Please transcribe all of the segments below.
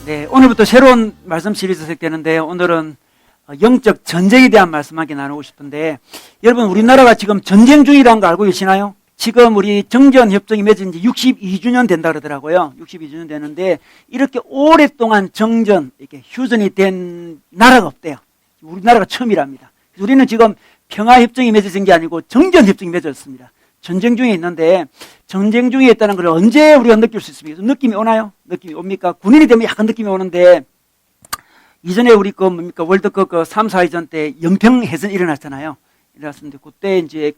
네, 오늘부터 새로운 말씀 시리즈 시작되는데 오늘은 영적 전쟁에 대한 말씀 함께 나누고 싶은데, 여러분 우리나라가 지금 전쟁 중이라는 거 알고 계시나요? 지금 우리 정전협정이 맺은 지 62주년 된다 그러더라고요. 62주년 되는데 이렇게 오랫동안 이렇게 휴전이 된 나라가 없대요. 우리나라가 처음이랍니다. 우리는 지금 평화협정이 맺어진 게 아니고 정전협정이 맺어졌습니다. 전쟁 중에 있는데, 전쟁 중에 있다는 걸 언제 우리가 느낄 수 있습니까? 느낌이 오나요? 느낌이 옵니까? 군인이 되면 약간 느낌이 오는데, 이전에 우리 월드컵 3, 4회전 때 연평해전이 일어났잖아요. 일어났었는데, 그때 이제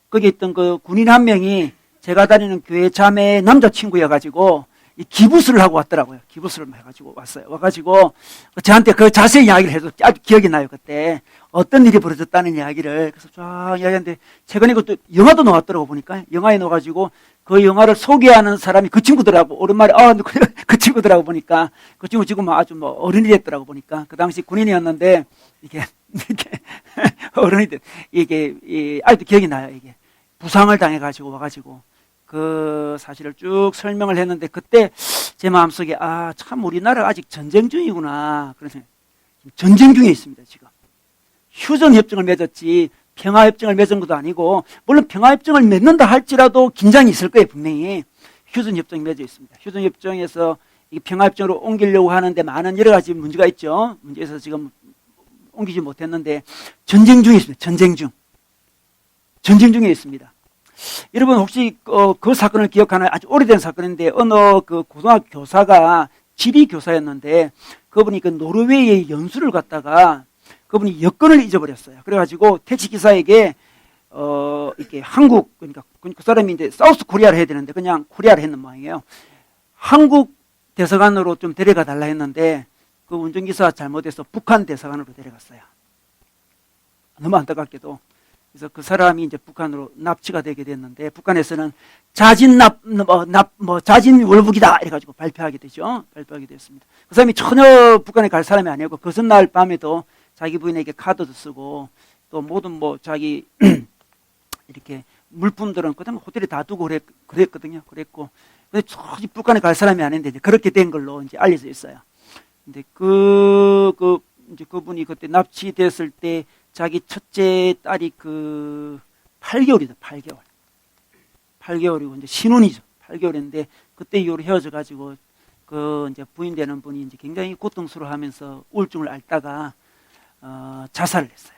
거기 있던 군인 한 명이 제가 다니는 교회 자매 남자친구여가지고, 이 기부스를 하고 왔더라고요. 기부스를 해가지고 왔어요. 와가지고 저한테 그 자세히 이야기를 해서 아주 기억이 나요. 그때 어떤 일이 벌어졌다는 이야기를. 그래서 쫙 이야기하는데, 최근에 그것도 영화도 나왔더라고 보니까. 영화에 나와가지고 그 영화를 소개하는 사람이 그 친구들하고, 오랜만에 그 친구들하고 보니까 그 친구 지금 아주 어른이 됐더라고 보니까. 그 당시 군인이었는데 이게 어른이 됐, 이게 아직도 기억이 나요. 이게 부상을 당해가지고 와가지고 그 사실을 쭉 설명을 했는데, 그때 제 마음속에 참 우리나라 아직 전쟁 중이구나 그런 생각. 전쟁 중에 있습니다. 지금 휴전협정을 맺었지 평화협정을 맺은 것도 아니고, 물론 평화협정을 맺는다 할지라도 긴장이 있을 거예요. 분명히 휴전협정이 맺어 있습니다. 휴전협정에서 이 평화협정으로 옮기려고 하는데 많은 여러 가지 문제가 있죠. 문제에서 지금 옮기지 못했는데 전쟁 중에 있습니다. 전쟁 중에 있습니다. 여러분 혹시 그 사건을 기억하나요? 아주 오래된 사건인데, 어느 고등학교 교사가 지리 교사였는데, 그분이 노르웨이에 연수를 갔다가 그분이 여권을 잊어버렸어요. 그래가지고 택시 기사에게 이렇게 한국, 그러니까 그 사람이 이제 사우스 코리아를 해야 되는데 그냥 코리아를 했는 모양이에요. 한국 대사관으로 좀 데려가 달라 했는데 그 운전기사 잘못해서 북한 대사관으로 데려갔어요. 너무 안타깝게도. 그래서 그 사람이 이제 북한으로 납치가 되게 됐는데, 북한에서는 자진 월북이다 이래가지고 발표하게 됐습니다. 그 사람이 전혀 북한에 갈 사람이 아니었고, 그 전날 밤에도 자기 부인에게 카드도 쓰고, 또 모든 자기 이렇게 물품들은 그다음에 호텔에 다 두고 그랬거든요. 그랬고, 근데 전혀 북한에 갈 사람이 아닌데 이제 그렇게 된 걸로 이제 알려져 있어요. 근데 이제 그분이 그때 납치됐을 때 자기 첫째 딸이 8개월이죠. 8개월이고 이제 신혼이죠. 8개월인데 그때 이후로 헤어져가지고 이제 부인 되는 분이 이제 굉장히 고통스러워하면서 우울증을 앓다가 자살을 했어요.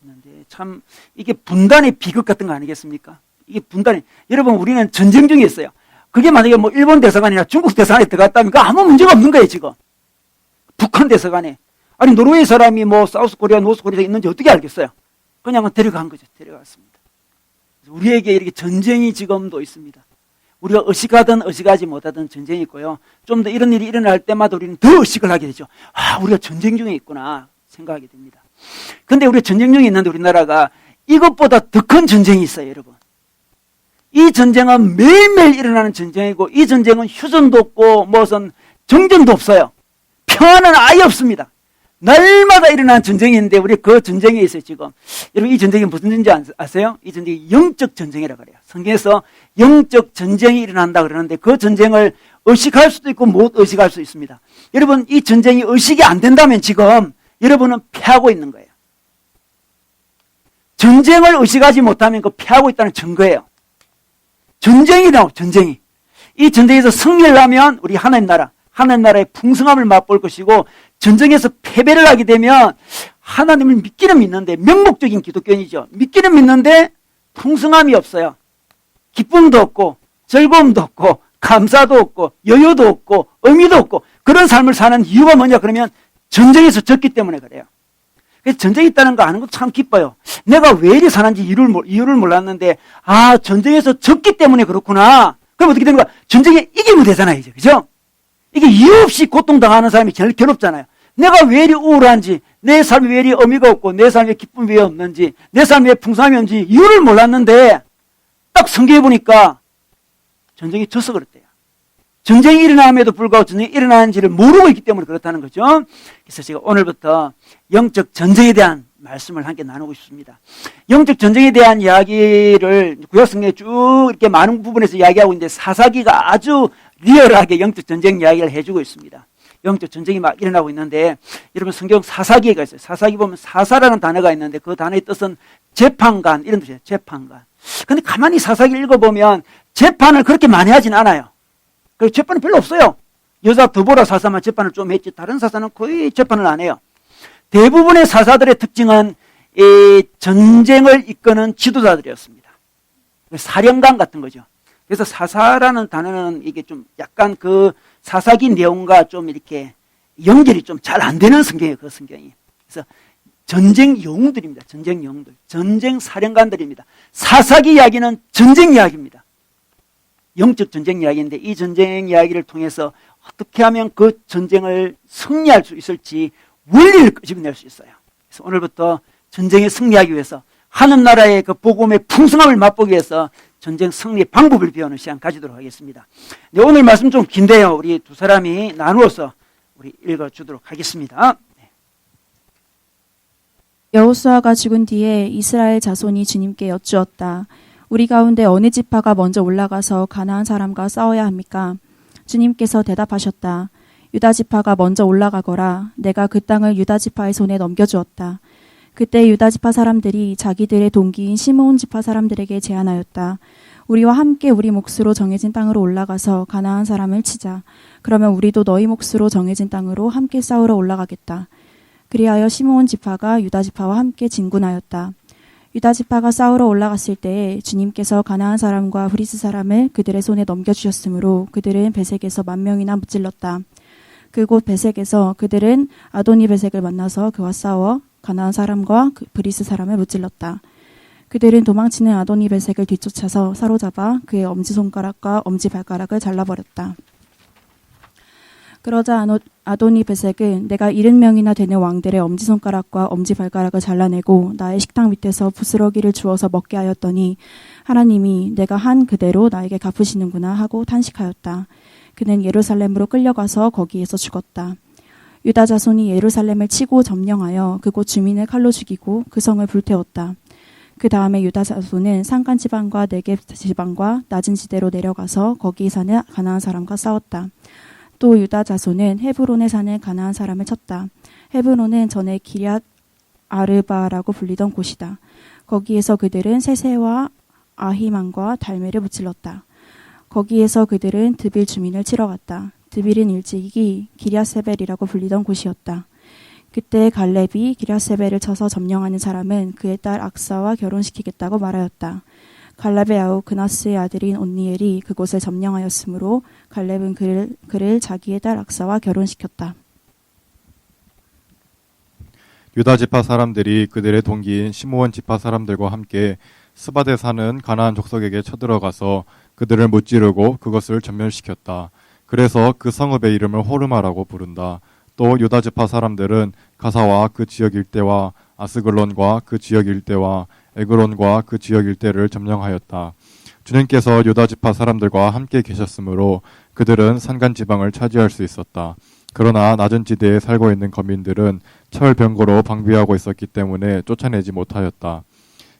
했는데 참 이게 분단의 비극 같은 거 아니겠습니까? 이게 분단이, 여러분 우리는 전쟁 중에 있어요. 그게 만약에 일본 대사관이나 중국 대사관에 들어갔다면 아무 문제가 없는 거예요. 지금 북한 대사관에, 아니 노르웨이 사람이 사우스 코리아, 노스 코리아에 있는지 어떻게 알겠어요? 그냥 데려간 거죠. 데려갔습니다. 우리에게 이렇게 전쟁이 지금도 있습니다. 우리가 의식하든 의식하지 못하든 전쟁이 있고요. 좀 더 이런 일이 일어날 때마다 우리는 더 의식을 하게 되죠. 우리가 전쟁 중에 있구나 생각하게 됩니다. 그런데 우리가 전쟁 중에 있는데, 우리나라가 이것보다 더 큰 전쟁이 있어요. 여러분, 이 전쟁은 매일매일 일어나는 전쟁이고, 이 전쟁은 휴전도 없고 무슨 정전도 없어요. 평화는 아예 없습니다. 날마다 일어나는 전쟁이 있는데, 우리 그 전쟁에 있어요. 지금 여러분, 이 전쟁이 무슨 전쟁인지 아세요? 이 전쟁이 영적 전쟁이라고 그래요. 성경에서 영적 전쟁이 일어난다 그러는데, 그 전쟁을 의식할 수도 있고 못 의식할 수 있습니다. 여러분, 이 전쟁이 의식이 안 된다면 지금 여러분은 패하고 있는 거예요. 전쟁을 의식하지 못하면 그 패하고 있다는 증거예요. 전쟁이. 이 전쟁에서 승리를 하면 우리 하나님 나라의 풍성함을 맛볼 것이고, 전쟁에서 패배를 하게 되면 하나님을 믿기는 믿는데, 명목적인 기독교인이죠. 믿기는 믿는데 풍성함이 없어요. 기쁨도 없고 즐거움도 없고 감사도 없고 여유도 없고 의미도 없고, 그런 삶을 사는 이유가 뭐냐 그러면 전쟁에서 졌기 때문에 그래요. 그래서 전쟁이 있다는 거 아는 것도 참 기뻐요. 내가 왜 이리 사는지 이유를 몰랐는데, 전쟁에서 졌기 때문에 그렇구나. 그럼 어떻게 되는 거야? 전쟁에 이기면 되잖아요. 이제. 그죠? 이게 이유 없이 고통당하는 사람이 제일 괴롭잖아요. 내가 왜 이리 우울한지, 내 삶이 왜 이리 의미가 없고, 내 삶에 기쁨이 왜 없는지, 내 삶에 풍성함이 없는지 이유를 몰랐는데, 딱 성경에 보니까 전쟁이 져서 그랬대요. 전쟁이 일어남에도 불구하고 전쟁이 일어나는지를 모르고 있기 때문에 그렇다는 거죠. 그래서 제가 오늘부터 영적 전쟁에 대한 말씀을 함께 나누고 싶습니다. 영적 전쟁에 대한 이야기를 구약성경에 쭉 이렇게 많은 부분에서 이야기하고 있는데, 사사기가 아주 리얼하게 영적 전쟁 이야기를 해주고 있습니다. 영적 전쟁이 막 일어나고 있는데 여러분 성경 사사기가 있어요. 사사기 보면 사사라는 단어가 있는데 그 단어의 뜻은 재판관 이런 뜻이에요. 재판관. 근데 가만히 사사기를 읽어보면 재판을 그렇게 많이 하진 않아요. 그리고 재판은 별로 없어요. 여자 드보라 사사만 재판을 좀 했지 다른 사사는 거의 재판을 안 해요. 대부분의 사사들의 특징은 이 전쟁을 이끄는 지도자들이었습니다. 사령관 같은 거죠. 그래서 사사라는 단어는 이게 좀 약간 그 사사기 내용과 좀 이렇게 연결이 좀 잘 안 되는 성경이에요. 그 성경이. 그래서 전쟁 영웅들입니다. 전쟁 영웅들. 전쟁 사령관들입니다. 사사기 이야기는 전쟁 이야기입니다. 영적 전쟁 이야기인데 이 전쟁 이야기를 통해서 어떻게 하면 그 전쟁을 승리할 수 있을지 원리를 끄집어낼 수 있어요. 그래서 오늘부터 전쟁에 승리하기 위해서 하늘나라의 그 복음의 풍성함을 맛보기 위해서 전쟁 승리 방법을 배우는 시간 가지도록 하겠습니다. 네, 오늘 말씀 좀 긴데요. 우리 두 사람이 나누어서 우리 읽어주도록 하겠습니다. 여호수아가 죽은 뒤에 이스라엘 자손이 주님께 여쭈었다. 우리 가운데 어느 지파가 먼저 올라가서 가나안 사람과 싸워야 합니까? 주님께서 대답하셨다. 유다 지파가 먼저 올라가거라. 내가 그 땅을 유다 지파의 손에 넘겨주었다. 그때 유다 지파 사람들이 자기들의 동기인 시므온 지파 사람들에게 제안하였다. 우리와 함께 우리 몫으로 정해진 땅으로 올라가서 가나안 사람을 치자. 그러면 우리도 너희 몫으로 정해진 땅으로 함께 싸우러 올라가겠다. 그리하여 시므온 지파가 유다 지파와 함께 진군하였다. 유다 지파가 싸우러 올라갔을 때에 주님께서 가나안 사람과 브리스 사람을 그들의 손에 넘겨주셨으므로 그들은 베색에서 10,000명이나 무찔렀다. 그곳 베색에서 그들은 아도니 베색을 만나서 그와 싸워 가나안 사람과 브리스 사람을 무찔렀다. 그들은 도망치는 아도니 베색을 뒤쫓아서 사로잡아 그의 엄지손가락과 엄지발가락을 잘라버렸다. 그러자 아도니 베색은 내가 70명이나 되는 왕들의 엄지손가락과 엄지발가락을 잘라내고 나의 식탁 밑에서 부스러기를 주워서 먹게 하였더니 하나님이 내가 한 그대로 나에게 갚으시는구나 하고 탄식하였다. 그는 예루살렘으로 끌려가서 거기에서 죽었다. 유다 자손이 예루살렘을 치고 점령하여 그곳 주민을 칼로 죽이고 그 성을 불태웠다. 그 다음에 유다 자손은 산간 지방과 네겝 지방과 낮은 지대로 내려가서 거기 사는 가나안 사람과 싸웠다. 또 유다 자손은 헤브론에 사는 가나안 사람을 쳤다. 헤브론은 전에 기럇 아르바라고 불리던 곳이다. 거기에서 그들은 세세와 아히만과 달메를 무찔렀다. 거기에서 그들은 드빌 주민을 치러 갔다. 드빌은 일찍이 기럇세벨이라고 불리던 곳이었다. 그때 갈렙이 기럇세벨을 쳐서 점령하는 사람은 그의 딸 악사와 결혼시키겠다고 말하였다. 갈렙의 아우 그나스의 아들인 온니엘이 그곳을 점령하였으므로 갈렙은 그를 자기의 딸 악사와 결혼시켰다. 유다 지파 사람들이 그들의 동기인 시므온 지파 사람들과 함께 스바데 사는 가나안 족속에게 쳐들어가서 그들을 무찌르고 그것을 전멸시켰다. 그래서 그 성읍의 이름을 호르마라고 부른다. 또 유다 지파 사람들은 가사와 그 지역 일대와 아스글론과 그 지역 일대와 에그론과 그 지역 일대를 점령하였다. 주님께서 유다 지파 사람들과 함께 계셨으므로 그들은 산간 지방을 차지할 수 있었다. 그러나 낮은 지대에 살고 있는 거민들은 철병거로 방비하고 있었기 때문에 쫓아내지 못하였다.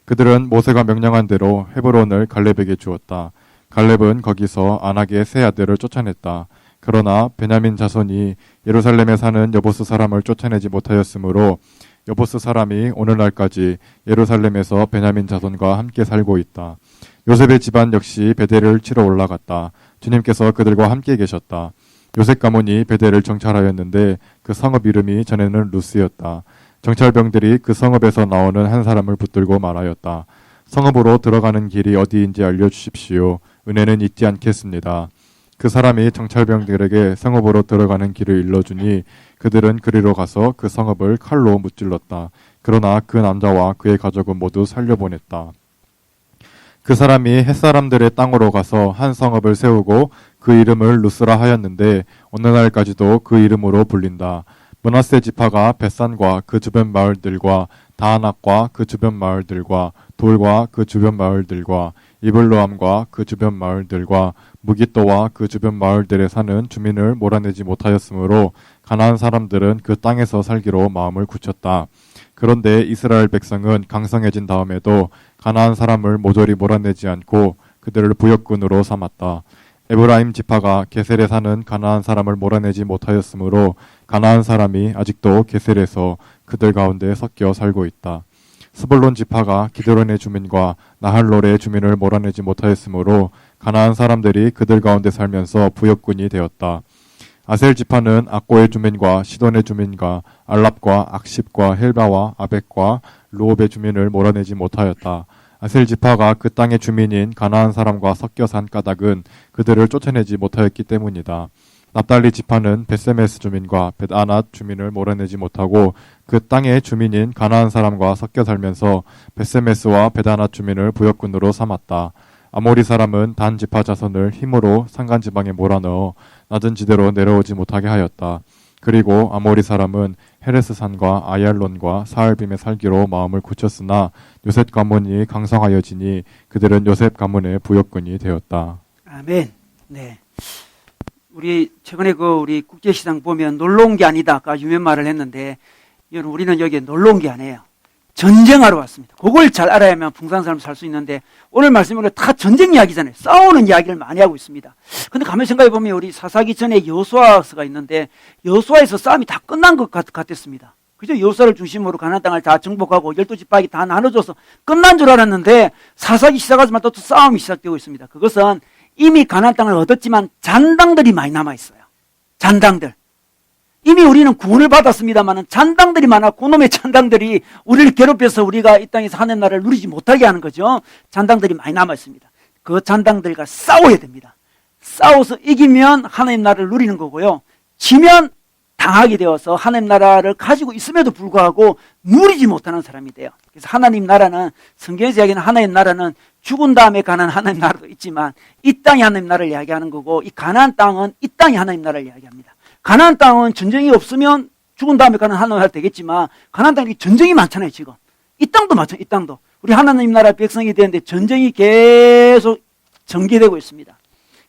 그들은 모세가 명령한 대로 헤브론을 갈렙에게 주었다. 갈렙은 거기서 아낙의 세 아들을 쫓아냈다. 그러나 베냐민 자손이 예루살렘에 사는 여보스 사람을 쫓아내지 못하였으므로 여보스 사람이 오늘날까지 예루살렘에서 베냐민 자손과 함께 살고 있다. 요셉의 집안 역시 베델을 치러 올라갔다. 주님께서 그들과 함께 계셨다. 요셉 가문이 베델을 정찰하였는데 그 성읍 이름이 전에는 루스였다. 정찰병들이 그 성읍에서 나오는 한 사람을 붙들고 말하였다. 성읍으로 들어가는 길이 어디인지 알려주십시오. 은혜는 잊지 않겠습니다. 그 사람이 정찰병들에게 성읍으로 들어가는 길을 일러주니 그들은 그리로 가서 그 성읍을 칼로 무찔렀다. 그러나 그 남자와 그의 가족은 모두 살려보냈다. 그 사람이 햇사람들의 땅으로 가서 한 성읍을 세우고 그 이름을 루스라 하였는데 오늘날까지도 그 이름으로 불린다. 므낫세 지파가 벳산과 그 주변 마을들과 다아낙과 그 주변 마을들과 돌과 그 주변 마을들과 이블로암과 그 주변 마을들과 무기또와 그 주변 마을들에 사는 주민을 몰아내지 못하였으므로 가나안 사람들은 그 땅에서 살기로 마음을 굳혔다. 그런데 이스라엘 백성은 강성해진 다음에도 가나안 사람을 모조리 몰아내지 않고 그들을 부역군으로 삼았다. 에브라임 지파가 게셀에 사는 가나안 사람을 몰아내지 못하였으므로 가나안 사람이 아직도 게셀에서 그들 가운데 섞여 살고 있다. 스불론 지파가 기드론의 주민과 나할롤의 주민을 몰아내지 못하였으므로 가나안 사람들이 그들 가운데 살면서 부역군이 되었다. 아셀 지파는 악고의 주민과 시돈의 주민과 알랍과 악십과 헬바와 아벡과 루옵의 주민을 몰아내지 못하였다. 아셀 지파가 그 땅의 주민인 가나안 사람과 섞여 산 까닭은 그들을 쫓아내지 못하였기 때문이다. 납달리 지파는 벳세메스 주민과 벳아낫 주민을 몰아내지 못하고 그 땅의 주민인 가나안 사람과 섞여 살면서 벳세메스와 벳아낫 주민을 부역군으로 삼았다. 아모리 사람은 단 지파 자손을 힘으로 산간 지방에 몰아넣어 낮은 지대로 내려오지 못하게 하였다. 그리고 아모리 사람은 헤레스 산과 아얄론과 사알빔에 살기로 마음을 굳혔으나 요셉 가문이 강성하여지니 그들은 요셉 가문의 부역군이 되었다. 아멘. 네. 우리 최근에 우리 국제시장 보면 놀러 온 게 아니다. 아까 유명 말을 했는데, 여러분 우리는 여기에 놀러 온 게 아니에요. 전쟁하러 왔습니다. 그걸 잘 알아야만 풍성한 사람 살 수 있는데, 오늘 말씀으로 다 전쟁 이야기잖아요. 싸우는 이야기를 많이 하고 있습니다. 근데 가만히 생각해 보면 우리 사사기 전에 여호수아서가 있는데, 여호수아에서 싸움이 다 끝난 것 같았습니다. 그죠? 여호수아를 중심으로 가나안 땅을 다 정복하고 12지파에게 다 나눠줘서 끝난 줄 알았는데, 사사기 시작하자마자 또 싸움이 시작되고 있습니다. 그것은 이미 가나안 땅을 얻었지만 잔당들이 많이 남아있어요. 잔당들. 이미 우리는 구원을 받았습니다만 잔당들이 많아. 그놈의 잔당들이 우리를 괴롭혀서 우리가 이 땅에서 하나님 나라를 누리지 못하게 하는 거죠. 잔당들이 많이 남아있습니다. 그 잔당들과 싸워야 됩니다. 싸워서 이기면 하나님 나라를 누리는 거고요. 지면 당하게 되어서 하나님 나라를 가지고 있음에도 불구하고 누리지 못하는 사람이 돼요. 그래서 하나님 나라는, 성경에서 이야기하는 하나님 나라는 죽은 다음에 가는 하나님 나라도 있지만 이 땅이 하나님 나라를 이야기하는 거고, 이 가나안 땅은 이 땅이 하나님 나라를 이야기합니다. 가나안 땅은 전쟁이 없으면 죽은 다음에 가는 하나님 나라 되겠지만, 가나안 땅이 전쟁이 많잖아요. 지금 이 땅도 마찬가지. 이 땅도 우리 하나님 나라 백성이 되는데 전쟁이 계속 전개되고 있습니다.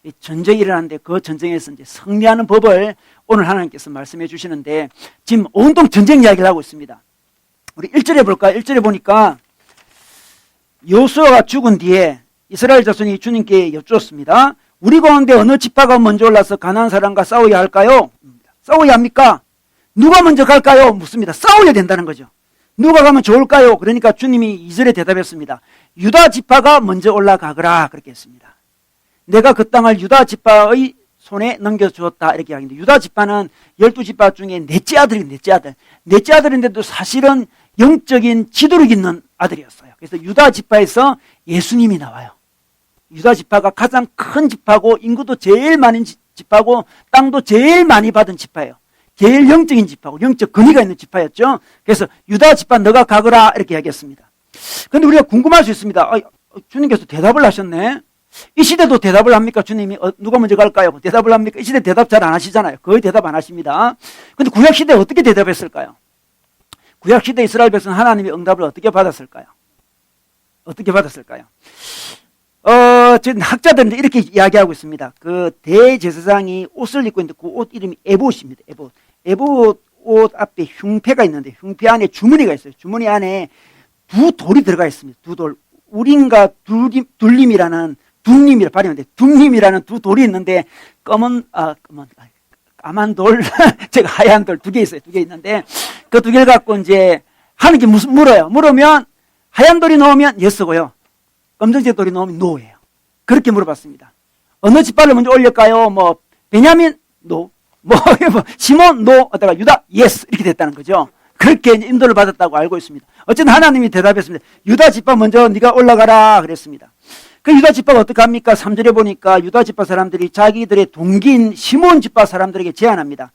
이 전쟁이 일어나는데 그 전쟁에서 이제 승리하는 법을 오늘 하나님께서 말씀해 주시는데, 지금 온통 전쟁 이야기를 하고 있습니다. 우리 1절에 볼까요? 1절에 보니까 여호수아가 죽은 뒤에 이스라엘 자손이 주님께 여쭈었습니다. 우리 가운데 어느 지파가 먼저 올라서 가나안 사람과 싸워야 할까요? 싸워야 합니까? 누가 먼저 갈까요? 묻습니다. 싸워야 된다는 거죠. 누가 가면 좋을까요? 그러니까 주님이 2절에 대답했습니다. 유다 지파가 먼저 올라가거라. 그렇게 했습니다. 내가 그 땅을 유다 지파의 손에 넘겨주었다. 이렇게 이야기합니다. 유다 지파는 12지파 중에 넷째 아들이 넷째 아들. 넷째 아들인데도 사실은 영적인 지도력 있는 아들이었어요. 그래서 유다 지파에서 예수님이 나와요. 유다 지파가 가장 큰 지파고 인구도 제일 많은 지파고 땅도 제일 많이 받은 지파예요. 제일 영적인 지파고 영적 근위가 있는 지파였죠. 그래서 유다 지파 너가 가거라 이렇게 이야기했습니다. 그런데 우리가 궁금할 수 있습니다. 주님께서 대답을 하셨네. 이 시대도 대답을 합니까? 주님이 누가 먼저 갈까요? 대답을 합니까? 이 시대 대답 잘 안 하시잖아요. 거의 대답 안 하십니다. 그런데 구약 시대에 어떻게 대답했을까요? 구약 시대 이스라엘 백성은 하나님의 응답을 어떻게 받았을까요? 어떻게 받았을까요? 지금 학자들은 이렇게 이야기하고 있습니다. 그 대제사장이 옷을 입고 있는데 그 옷 이름이 에봇입니다. 에봇. 에봇 옷 앞에 흉패가 있는데 흉패 안에 주머니가 있어요. 주머니 안에 두 돌이 들어가 있습니다. 두 돌. 우림과 둘림이라는 둠림이라 발음인데 둠림이라는 두 돌이 있는데 까만 돌, 제가 하얀 돌 2개 있어요. 2개 있는데 그 2개를 갖고 이제 하는 게 물어요. 물으면 하얀 돌이 나오면 예스고요. 검정색 돌이 나오면 노예요. 그렇게 물어봤습니다. 어느 지파를 먼저 올릴까요? 베냐민 노, 시몬 노, 어다가 유다 예스 이렇게 됐다는 거죠. 그렇게 인도를 받았다고 알고 있습니다. 어쨌든 하나님이 대답했습니다. 유다 지파 먼저 네가 올라가라 그랬습니다. 그 유다 지파가 어떻게 합니까? 3절에 보니까 유다 지파 사람들이 자기들의 동기인 시몬 지파 사람들에게 제안합니다.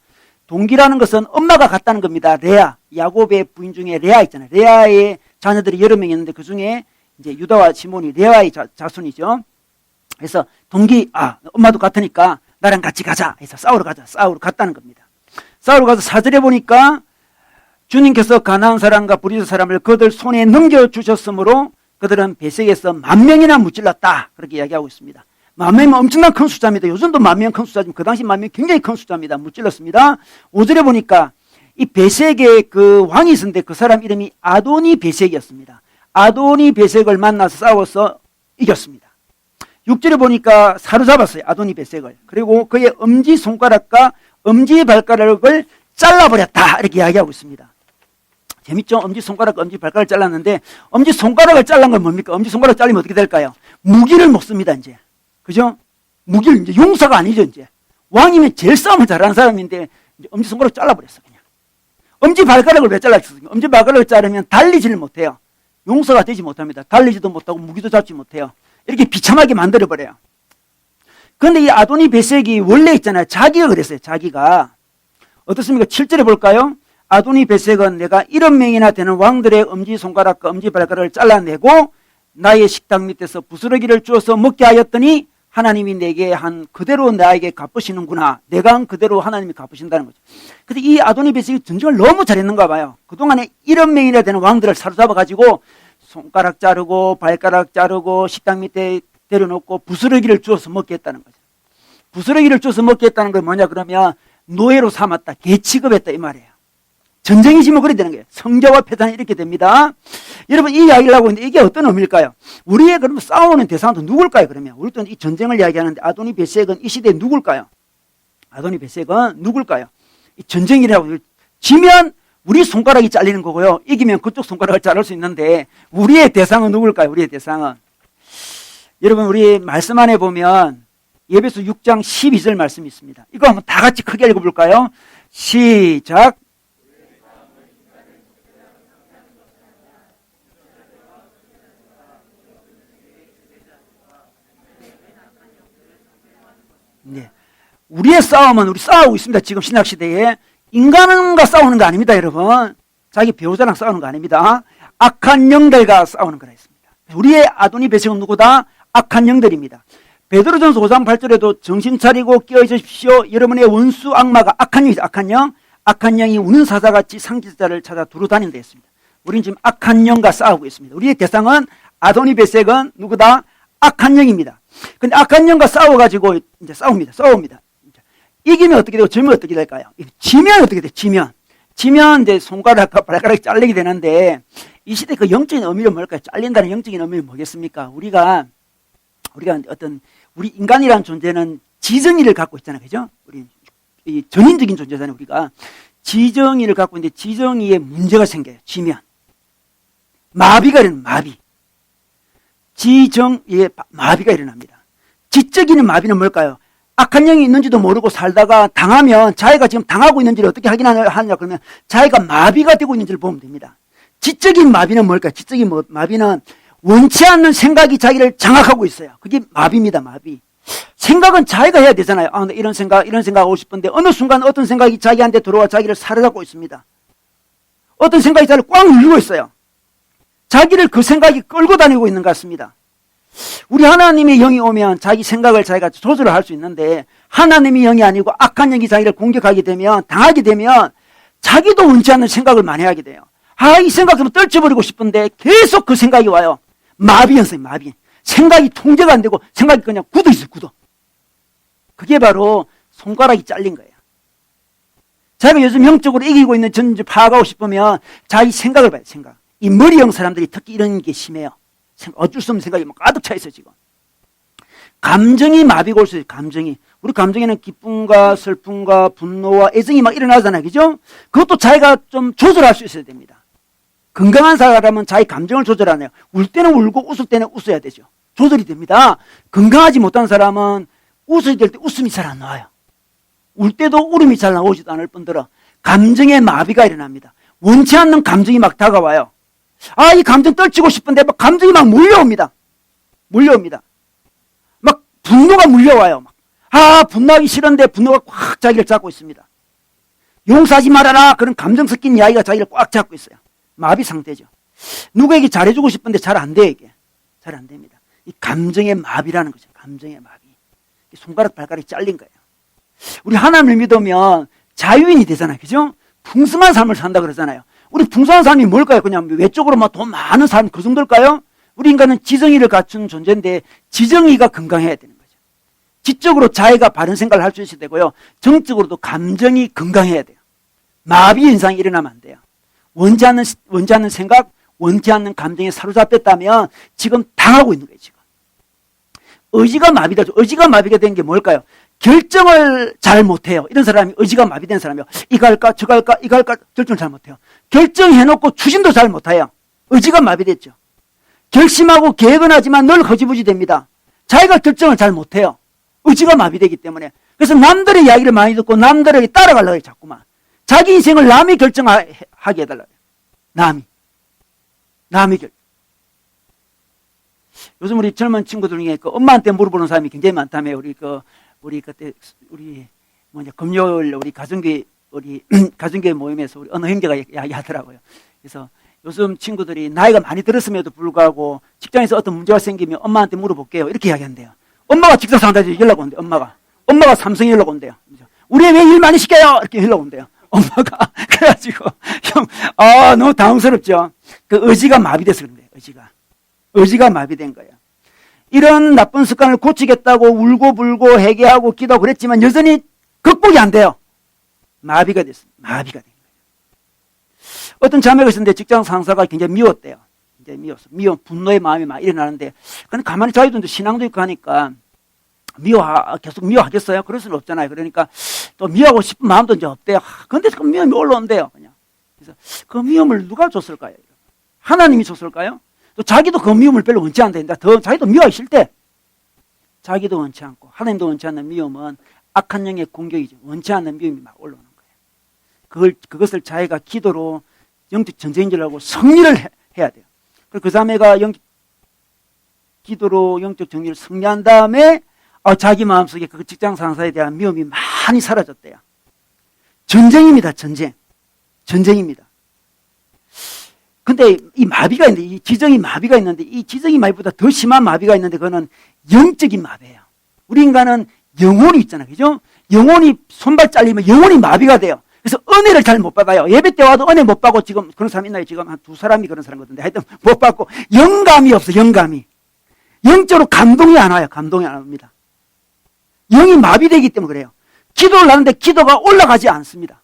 동기라는 것은 엄마가 같다는 겁니다. 레아, 야곱의 부인 중에 레아 있잖아요. 레아의 자녀들이 여러 명이 있는데 그 중에 이제 유다와 시몬이 레아의 자손이죠. 그래서 동기, 엄마도 같으니까 나랑 같이 가자 해서 싸우러 갔다는 겁니다. 싸우러 가서 4절에 보니까 주님께서 가나안 사람과 브리스 사람을 그들 손에 넘겨주셨으므로 그들은 베색에서 10,000명이나 무찔렀다. 그렇게 이야기하고 있습니다. 10,000명은 엄청난 큰 숫자입니다. 요즘도 10,000명 큰 숫자지만 그 당시 10,000명 굉장히 큰 숫자입니다. 무찔렀습니다. 5절에 보니까 이 베색의 그 왕이 있었는데 그 사람 이름이 아도니 베색이었습니다. 아도니 베색을 만나서 싸워서 이겼습니다. 6절에 보니까 사로잡았어요. 아도니 베섹을. 그리고 그의 엄지손가락과 엄지발가락을 잘라버렸다. 이렇게 이야기하고 있습니다. 재밌죠? 엄지손가락과 엄지발가락을 잘랐는데 엄지손가락을 잘란 건 뭡니까? 엄지손가락 잘리면 어떻게 될까요? 무기를 못 씁니다. 이제. 그죠? 무기를 이제 용사가 아니죠. 이제. 왕이면 제일 싸움을 잘하는 사람인데 이제 엄지손가락 잘라버렸어. 그냥. 엄지발가락을 왜 잘랐습니까? 엄지발가락을 자르면 달리지를 못해요. 용서가 되지 못합니다. 달리지도 못하고 무기도 잡지 못해요. 이렇게 비참하게 만들어버려요. 그런데 이 아도니 베섹이 원래 있잖아요. 자기가 그랬어요. 자기가. 어떻습니까? 7절에 볼까요? 아도니 베섹은 내가 7명이나 되는 왕들의 엄지손가락과 엄지발가락을 잘라내고 나의 식탁 밑에서 부스러기를 주어서 먹게 하였더니 하나님이 내게 한 그대로 나에게 갚으시는구나. 내가 한 그대로 하나님이 갚으신다는 거죠. 근데 이 아도니 베섹이 전쟁을 너무 잘했는가 봐요. 그동안에 7명이나 되는 왕들을 사로잡아가지고 손가락 자르고 발가락 자르고 식당 밑에 데려놓고 부스러기를 주어서 먹게 했다는 거죠. 부스러기를 주어서 먹게 했다는 건 뭐냐 그러면 노예로 삼았다. 개 취급했다 이 말이에요. 전쟁이지만 그래야 되는 거예요. 성자와 패단이 이렇게 됩니다. 여러분 이 이야기를 하고 있는데 이게 어떤 의미일까요? 우리의 그러면 싸우는 대상도 누굴까요? 그러면 우리도 이 전쟁을 이야기하는데 아도니 베섹은 이 시대에 누굴까요? 아도니 베섹은 누굴까요? 이 전쟁이라고 지면 우리 손가락이 잘리는 거고요. 이기면 그쪽 손가락을 자를 수 있는데 우리의 대상은 누굴까요? 우리의 대상은 여러분 우리 말씀 안에 보면 에베소 6장 12절 말씀이 있습니다. 이거 한번 다 같이 크게 읽어볼까요? 시작. 네. 우리의 싸움은 우리 싸우고 있습니다. 지금 신약시대에. 인간과 싸우는 거 아닙니다, 여러분. 자기 배우자랑 싸우는 거 아닙니다. 악한 영들과 싸우는 거라 했습니다. 우리의 아도니 베섹은 누구다? 악한 영들입니다. 베드로전서 5장 8절에도 정신 차리고 깨어 있으십시오. 여러분의 원수 악마가 악한 영이죠. 악한 영. 악한 영이 우는 사자같이 상기자를 찾아 두루다닌다 했습니다. 우리는 지금 악한 영과 싸우고 있습니다. 우리의 대상은 아도니 베섹은 누구다? 악한 영입니다. 근데 악한 영과 싸워가지고 이제 싸웁니다. 이기면 어떻게 되고 지면 어떻게 될까요? 지면 어떻게 돼? 지면 이제 손가락과 발가락이 잘리게 되는데 이 시대 그 영적인 의미는 뭘까요? 잘린다는 영적인 의미는 뭐겠습니까? 우리가 어떤 우리 인간이라는 존재는 지정의를 갖고 있잖아요. 그죠? 우리 이 전인적인 존재잖아요. 우리가 지정의를 갖고 있는데 지정의에 문제가 생겨요. 지면 마비가 일어나는 마비. 지정의에 마비가 일어납니다. 지적인 마비는 뭘까요? 악한 영이 있는지도 모르고 살다가 당하면 자기가 지금 당하고 있는지를 어떻게 확인하냐 그러면 자기가 마비가 되고 있는지를 보면 됩니다. 지적인 마비는 뭘까요? 지적인 마비는 원치 않는 생각이 자기를 장악하고 있어요. 그게 마비입니다. 마비. 생각은 자기가 해야 되잖아요. 근데 이런 생각 하고 싶은데 어느 순간 어떤 생각이 자기한테 들어와 자기를 사로잡고 있습니다. 어떤 생각이 자기를 꽉 눌리고 있어요. 자기를 그 생각이 끌고 다니고 있는 것 같습니다. 우리 하나님의 영이 오면 자기 생각을 자기가 조절을 할 수 있는데 하나님의 영이 아니고 악한 영이 자기를 공격하게 되면 당하게 되면 자기도 원치 않는 생각을 많이 하게 돼요. 이 생각으로 떨쳐버리고 싶은데 계속 그 생각이 와요. 마비였어요. 마비. 생각이 통제가 안 되고 생각이 그냥 굳어 있어요. 굳어. 그게 바로 손가락이 잘린 거예요. 자기가 요즘 영적으로 이기고 있는 전지 파악하고 싶으면 자기 생각을 봐요. 생각. 이 머리형 사람들이 특히 이런 게 심해요. 어쩔 수 없는 생각이 막 가득 차 있어요, 지금. 감정이 마비가 올 수 있어요, 감정이. 우리 감정에는 기쁨과 슬픔과 분노와 애정이 막 일어나잖아요, 그죠? 그것도 자기가 좀 조절할 수 있어야 됩니다. 건강한 사람은 자기 감정을 조절 안 해요. 울 때는 울고 웃을 때는 웃어야 되죠. 조절이 됩니다. 건강하지 못한 사람은 웃어야 될 때 웃음이 잘 안 나와요. 울 때도 울음이 잘 나오지도 않을 뿐더러 감정의 마비가 일어납니다. 원치 않는 감정이 막 다가와요. 이 감정 떨치고 싶은데 막 감정이 막 몰려옵니다. 막 분노가 물려와요. 분노하기 싫은데 분노가 꽉 자기를 잡고 있습니다. 용서하지 말아라. 그런 감정 섞인 이야기가 자기를 꽉 잡고 있어요. 마비 상태죠. 누구에게 잘해주고 싶은데 잘 안 돼, 이게. 잘 안 됩니다. 이 감정의 마비라는 거죠. 감정의 마비. 손가락, 발가락이 잘린 거예요. 우리 하나님을 믿으면 자유인이 되잖아요. 그죠? 풍성한 삶을 산다 그러잖아요. 우리 풍성한 삶이 뭘까요? 그냥 외적으로 막 돈 많은 삶 그 정도일까요? 우리 인간은 지정의를 갖춘 존재인데 지정의가 건강해야 되는 거죠. 지적으로 자기가 바른 생각을 할 수 있어야 되고요. 정적으로도 감정이 건강해야 돼요. 마비 현상이 일어나면 안 돼요. 원치 않는 생각, 원치 않는 감정에 사로잡혔다면 지금 당하고 있는 거예요. 지금. 의지가 마비되죠. 의지가 마비가 된 게 뭘까요? 결정을 잘 못해요. 이런 사람이 의지가 마비된 사람이요. 이거 할까 저거 할까 이거 할까 결정을 잘 못해요. 결정해놓고 추진도 잘 못해요. 의지가 마비됐죠. 결심하고 계획은 하지만 늘 허지부지 됩니다. 자기가 결정을 잘 못해요. 의지가 마비되기 때문에. 그래서 남들의 이야기를 많이 듣고 남들에게 따라가려고 해요. 자꾸만. 자기 인생을 남이 결정하게 해달라고 해요. 남이 결정. 요즘 우리 젊은 친구들 중에 그 엄마한테 물어보는 사람이 굉장히 많다며. 우리 그때 금요일 우리 가정교회 모임에서 우리 어느 형제가 이야기하더라고요. 그래서 요즘 친구들이 나이가 많이 들었음에도 불구하고 직장에서 어떤 문제가 생기면 엄마한테 물어볼게요. 이렇게 이야기한대요. 엄마가 직접 상담에 연락 온대요. 엄마가 삼성에 연락 온대요. 우리 왜 일 많이 시켜요? 이렇게 연락 온대요. 엄마가. 그래가지고 너무 당황스럽죠. 그 의지가 마비돼서 그런 거예요. 의지가 마비된 거예요. 이런 나쁜 습관을 고치겠다고 울고불고 회개하고 기도하고 그랬지만 여전히 극복이 안 돼요. 마비가 됐습니다. 마비가 된 거예요. 어떤 자매가 있었는데 직장 상사가 굉장히 미웠대요. 굉장히 분노의 마음이 막 일어나는데, 근데 가만히 자기도 신앙도 있고 하니까 계속 미워하겠어요? 그럴 수는 없잖아요. 그러니까 또 미워하고 싶은 마음도 이제 없대요. 근데 그 미움이 올라온대요. 그냥. 그래서 그 미움을 누가 줬을까요? 하나님이 줬을까요? 또 자기도 그 미움을 별로 원치 않는데, 자기도 미워하기 싫대. 자기도 원치 않고, 하나님도 원치 않는 미움은 악한 영의 공격이죠. 원치 않는 미움이 막 올라오는 거예요. 그것을 자기가 기도로 영적 전쟁인 줄 알고 승리를 해야 돼요. 그 자매가 기도로 영적 정리를 승리한 다음에 자기 마음속에 그 직장 상사에 대한 미움이 많이 사라졌대요. 전쟁입니다. 전쟁입니다. 근데 이 마비가 있는데, 이 지정이 마비가 있는데, 이 지정이 마비보다 더 심한 마비가 있는데, 그거는 영적인 마비예요. 우리 인간은 영혼이 있잖아요. 그죠? 영혼이 손발 잘리면 영혼이 마비가 돼요. 그래서 은혜를 잘 못 받아요. 예배 때 와도 은혜 못 받고, 지금 그런 사람 있나요? 지금 한 2사람이 그런 사람 같은데, 하여튼 못 받고, 영감이 없어, 영감이. 영적으로 감동이 안 와요. 감동이 안 옵니다. 영이 마비되기 때문에 그래요. 기도를 하는데 기도가 올라가지 않습니다.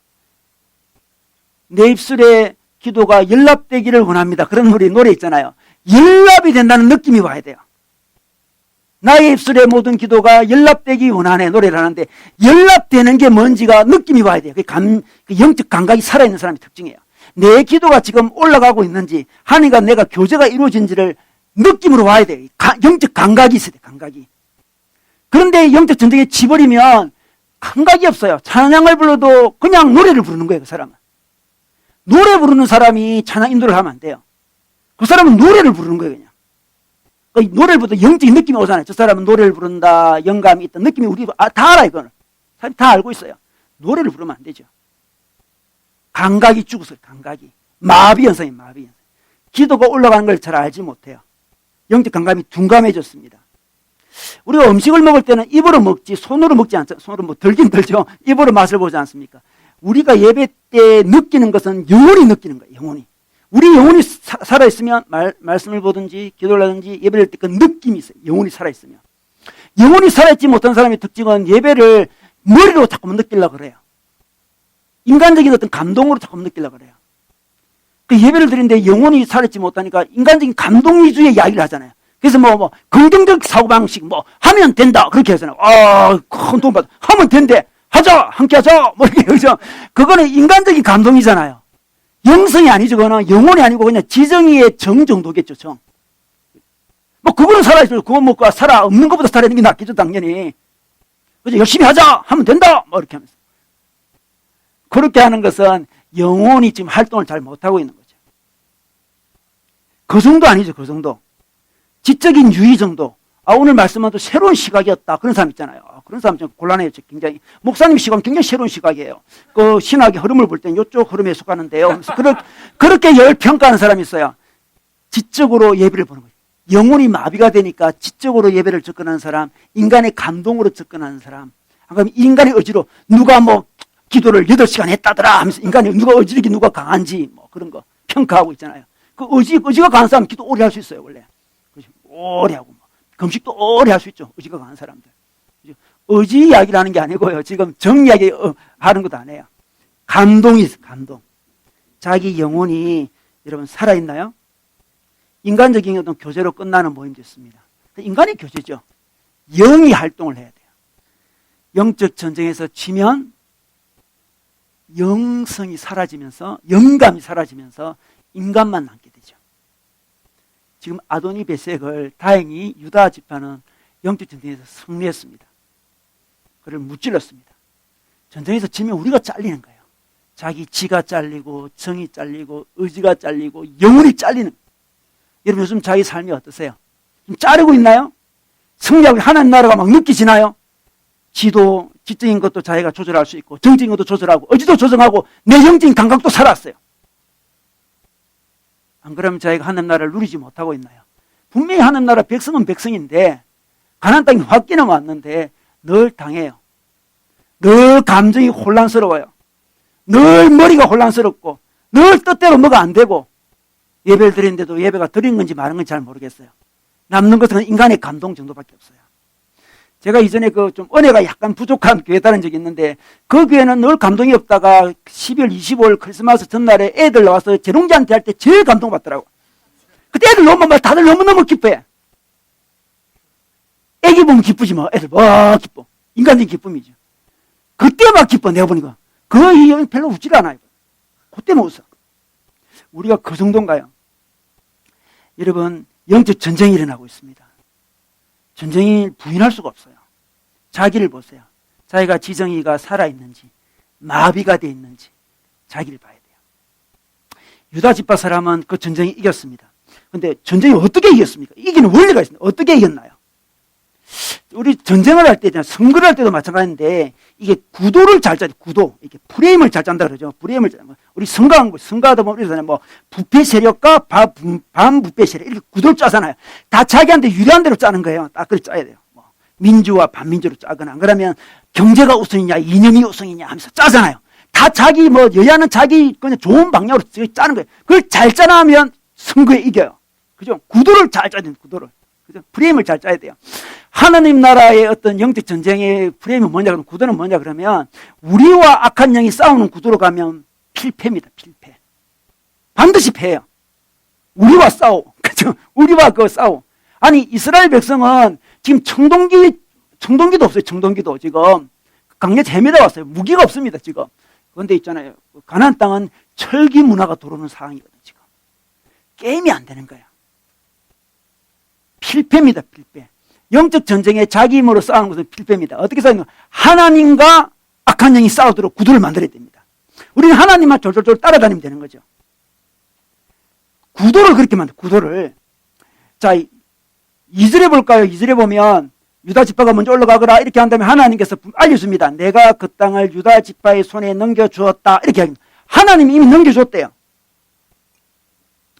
내 입술에 기도가 연락되기를 원합니다. 그런 우리 노래 있잖아요. 연락이 된다는 느낌이 와야 돼요. 나의 입술의 모든 기도가 연락되기 원하네 노래를 하는데, 연락되는 게 뭔지가 느낌이 와야 돼요. 그 영적 감각이 살아있는 사람의 특징이에요. 내 기도가 지금 올라가고 있는지, 하나님과 내가 교제가 이루어진지를 느낌으로 와야 돼요. 영적 감각이 있어야 돼요. 감각이. 그런데 영적 전쟁에 지버리면 감각이 없어요. 찬양을 불러도 그냥 노래를 부르는 거예요. 그 사람은. 노래 부르는 사람이 찬양 인도를 하면 안 돼요. 그 사람은 노래를 부르는 거예요. 그냥. 노래를 부르다 영적인 느낌이 오잖아요. 저 사람은 노래를 부른다, 영감이 있다, 느낌이 우리 다 알아요. 이거는. 사람이 다 알고 있어요. 노래를 부르면 안 되죠. 감각이 죽었어요. 감각이. 마비 현상이에요. 마비 현상. 기도가 올라가는 걸 잘 알지 못해요. 영적 감감이 둔감해졌습니다. 우리가 음식을 먹을 때는 입으로 먹지 손으로 먹지 않죠. 손으로 들긴 들죠. 입으로 맛을 보지 않습니까? 우리가 예배 때 느끼는 것은 영혼이 느끼는 거예요. 영혼이. 우리 영혼이 살아있으면 말씀을 보든지 기도를 하든지 예배를 할 때 그 느낌이 있어요. 영혼이 살아있으면. 영혼이 살아있지 못한 사람의 특징은 예배를 머리로 자꾸만 느끼려고 그래요. 인간적인 어떤 감동으로 자꾸만 느끼려고 그래요. 그 예배를 드리는데 영혼이 살아있지 못하니까 인간적인 감동 위주의 이야기를 하잖아요. 그래서 긍정적 사고방식, 하면 된다. 그렇게 하잖아요. 큰 돈 받아. 하면 된대. 하자! 함께 하자! 이렇게, 그죠? 그거는 인간적인 감동이잖아요. 영성이 아니죠. 그거는 영혼이 아니고 그냥 지정의의 정 정도겠죠. 정. 그거는 살아있어요. 그거 먹고 없는 것보다 살아있는 게 낫겠죠. 당연히. 그죠? 열심히 하자! 하면 된다! 이렇게 하면서. 그렇게 하는 것은 영혼이 지금 활동을 잘 못하고 있는 거죠. 그 정도 아니죠. 그 정도. 지적인 유의 정도. 오늘 말씀은 또 새로운 시각이었다. 그런 사람 있잖아요. 그런 사람 좀 곤란해요. 굉장히. 목사님 시각은 굉장히 새로운 시각이에요. 그 신학의 흐름을 볼 때는 이쪽 흐름에 속하는데요. 그래서 그렇게 열평가하는 사람이 있어요. 지적으로 예배를 보는 거예요. 영혼이 마비가 되니까 지적으로 예배를 접근하는 사람, 인간의 감동으로 접근하는 사람, 그럼 인간의 의지로 누가 기도를 8시간 했다더라 하면서 인간이 누가 의지력이 누가 강한지 그런 거 평가하고 있잖아요. 그 의지가 강한 사람은 기도 오래 할 수 있어요. 원래. 오래 하고 금식도 오래 할 수 있죠. 의지가 강한 사람들. 의지 이야기를 하는 게 아니고요. 지금 정 이야기 하는 것도 아니에요. 감동이 있어요. 감동. 자기 영혼이 여러분 살아있나요? 인간적인 어떤 교제로 끝나는 모임도 있습니다. 인간의 교제죠. 영이 활동을 해야 돼요. 영적 전쟁에서 지면 영성이 사라지면서 영감이 사라지면서 인간만 남게 되죠. 지금 아도니 베색을 다행히 유다 지파는 영적 전쟁에서 승리했습니다. 그를 무찔렀습니다. 전쟁에서 지면 우리가 잘리는 거예요. 자기 지가 잘리고 정이 잘리고 의지가 잘리고 영혼이 잘리는 거예요. 여러분 요즘 자기 삶이 어떠세요? 좀 자르고 있나요? 승리하고 하나님 나라가 막 느끼시나요? 지도, 지적인 것도 자기가 조절할 수 있고 정적인 것도 조절하고 의지도 조정하고 내 영적인 감각도 살았어요. 안 그러면 자기가 하나님 나라를 누리지 못하고 있나요? 분명히 하나님 나라 백성은 백성인데 가나안 땅에 확기는 왔는데 늘 당해요. 늘 감정이 혼란스러워요. 늘 머리가 혼란스럽고 늘 뜻대로 뭐가 안 되고 예배를 드리는데도 예배가 드린 건지 마른 건지 잘 모르겠어요. 남는 것은 인간의 감동 정도밖에 없어요. 제가 이전에 그 좀 은혜가 약간 부족한 교회 다닌 적이 있는데 그 교회는 늘 감동이 없다가 12월 25일 크리스마스 전날에 애들 나와서 재롱제한테 할 때 제일 감동받더라고. 그때 애들 너무 막 다들 너무너무 기뻐해. 애기 보면 기쁘지 뭐. 애들 막 기뻐. 인간적인 기쁨이죠. 그때 막 기뻐 내가 보니까. 거의 별로 웃질 않아요. 그때만 웃어. 우리가 그 정도인가요? 여러분 영적 전쟁이 일어나고 있습니다. 전쟁이 부인할 수가 없어요. 자기를 보세요. 자기가 지정이가 살아있는지 마비가 돼 있는지 자기를 봐야 돼요. 유다 지파 사람은 그 전쟁이 이겼습니다. 그런데 전쟁이 어떻게 이겼습니까? 이기는 원리가 있습니다. 어떻게 이겼나요? 우리 전쟁을 할 때, 선거를 할 때도 마찬가지인데 이게 구도를 잘 짜야 돼. 구도. 이렇게 프레임을 잘 짠다 그러죠. 프레임을 짜. 우리 선거하는 거, 선거하다 보면 우리가 뭐 부패 세력과 반부패 세력 이렇게 구도를 짜잖아요. 다 자기한테 유리한 대로 짜는 거예요. 딱 그렇게 짜야 돼요. 뭐 민주와 반민주로 짜거나 안 그러면 경제가 우선이냐 이념이 우선이냐 하면서 짜잖아요. 다 자기 뭐 여야는 자기 그냥 좋은 방향으로 짜는 거예요. 그걸 잘 짜나면 선거에 이겨요. 그죠? 구도를 잘 짜야 돼요. 구도를. 그죠? 프레임을 잘 짜야 돼요. 하나님 나라의 어떤 영적 전쟁의 프레임이 뭐냐 그러면 구도는 뭐냐 그러면 우리와 악한 영이 싸우는 구도로 가면 필패입니다. 필패. 반드시 패해요. 우리와 싸워. 그죠? 우리와 싸워. 아니 이스라엘 백성은 지금 청동기도 없어요. 청동기도 지금 강력 헤매다 왔어요. 무기가 없습니다. 지금. 그런데 있잖아요. 가나안 땅은 철기 문화가 들어오는 상황이거든요. 지금. 게임이 안 되는 거예요. 필패입니다. 필패. 영적 전쟁에 자기 힘으로 싸우는 것은 필패입니다. 어떻게 싸우는 거예요? 하나님과 악한 영이 싸우도록 구도를 만들어야 됩니다. 우리는 하나님만 졸졸졸 따라다니면 되는 거죠. 구도를 그렇게 만들어요. 구도를. 자, 2절에 볼까요? 2절에 보면 유다 지파가 먼저 올라가거라 이렇게 한 다음에 하나님께서 알려줍니다. 내가 그 땅을 유다 지파의 손에 넘겨주었다. 이렇게 합니다. 하나님이 이미 넘겨줬대요.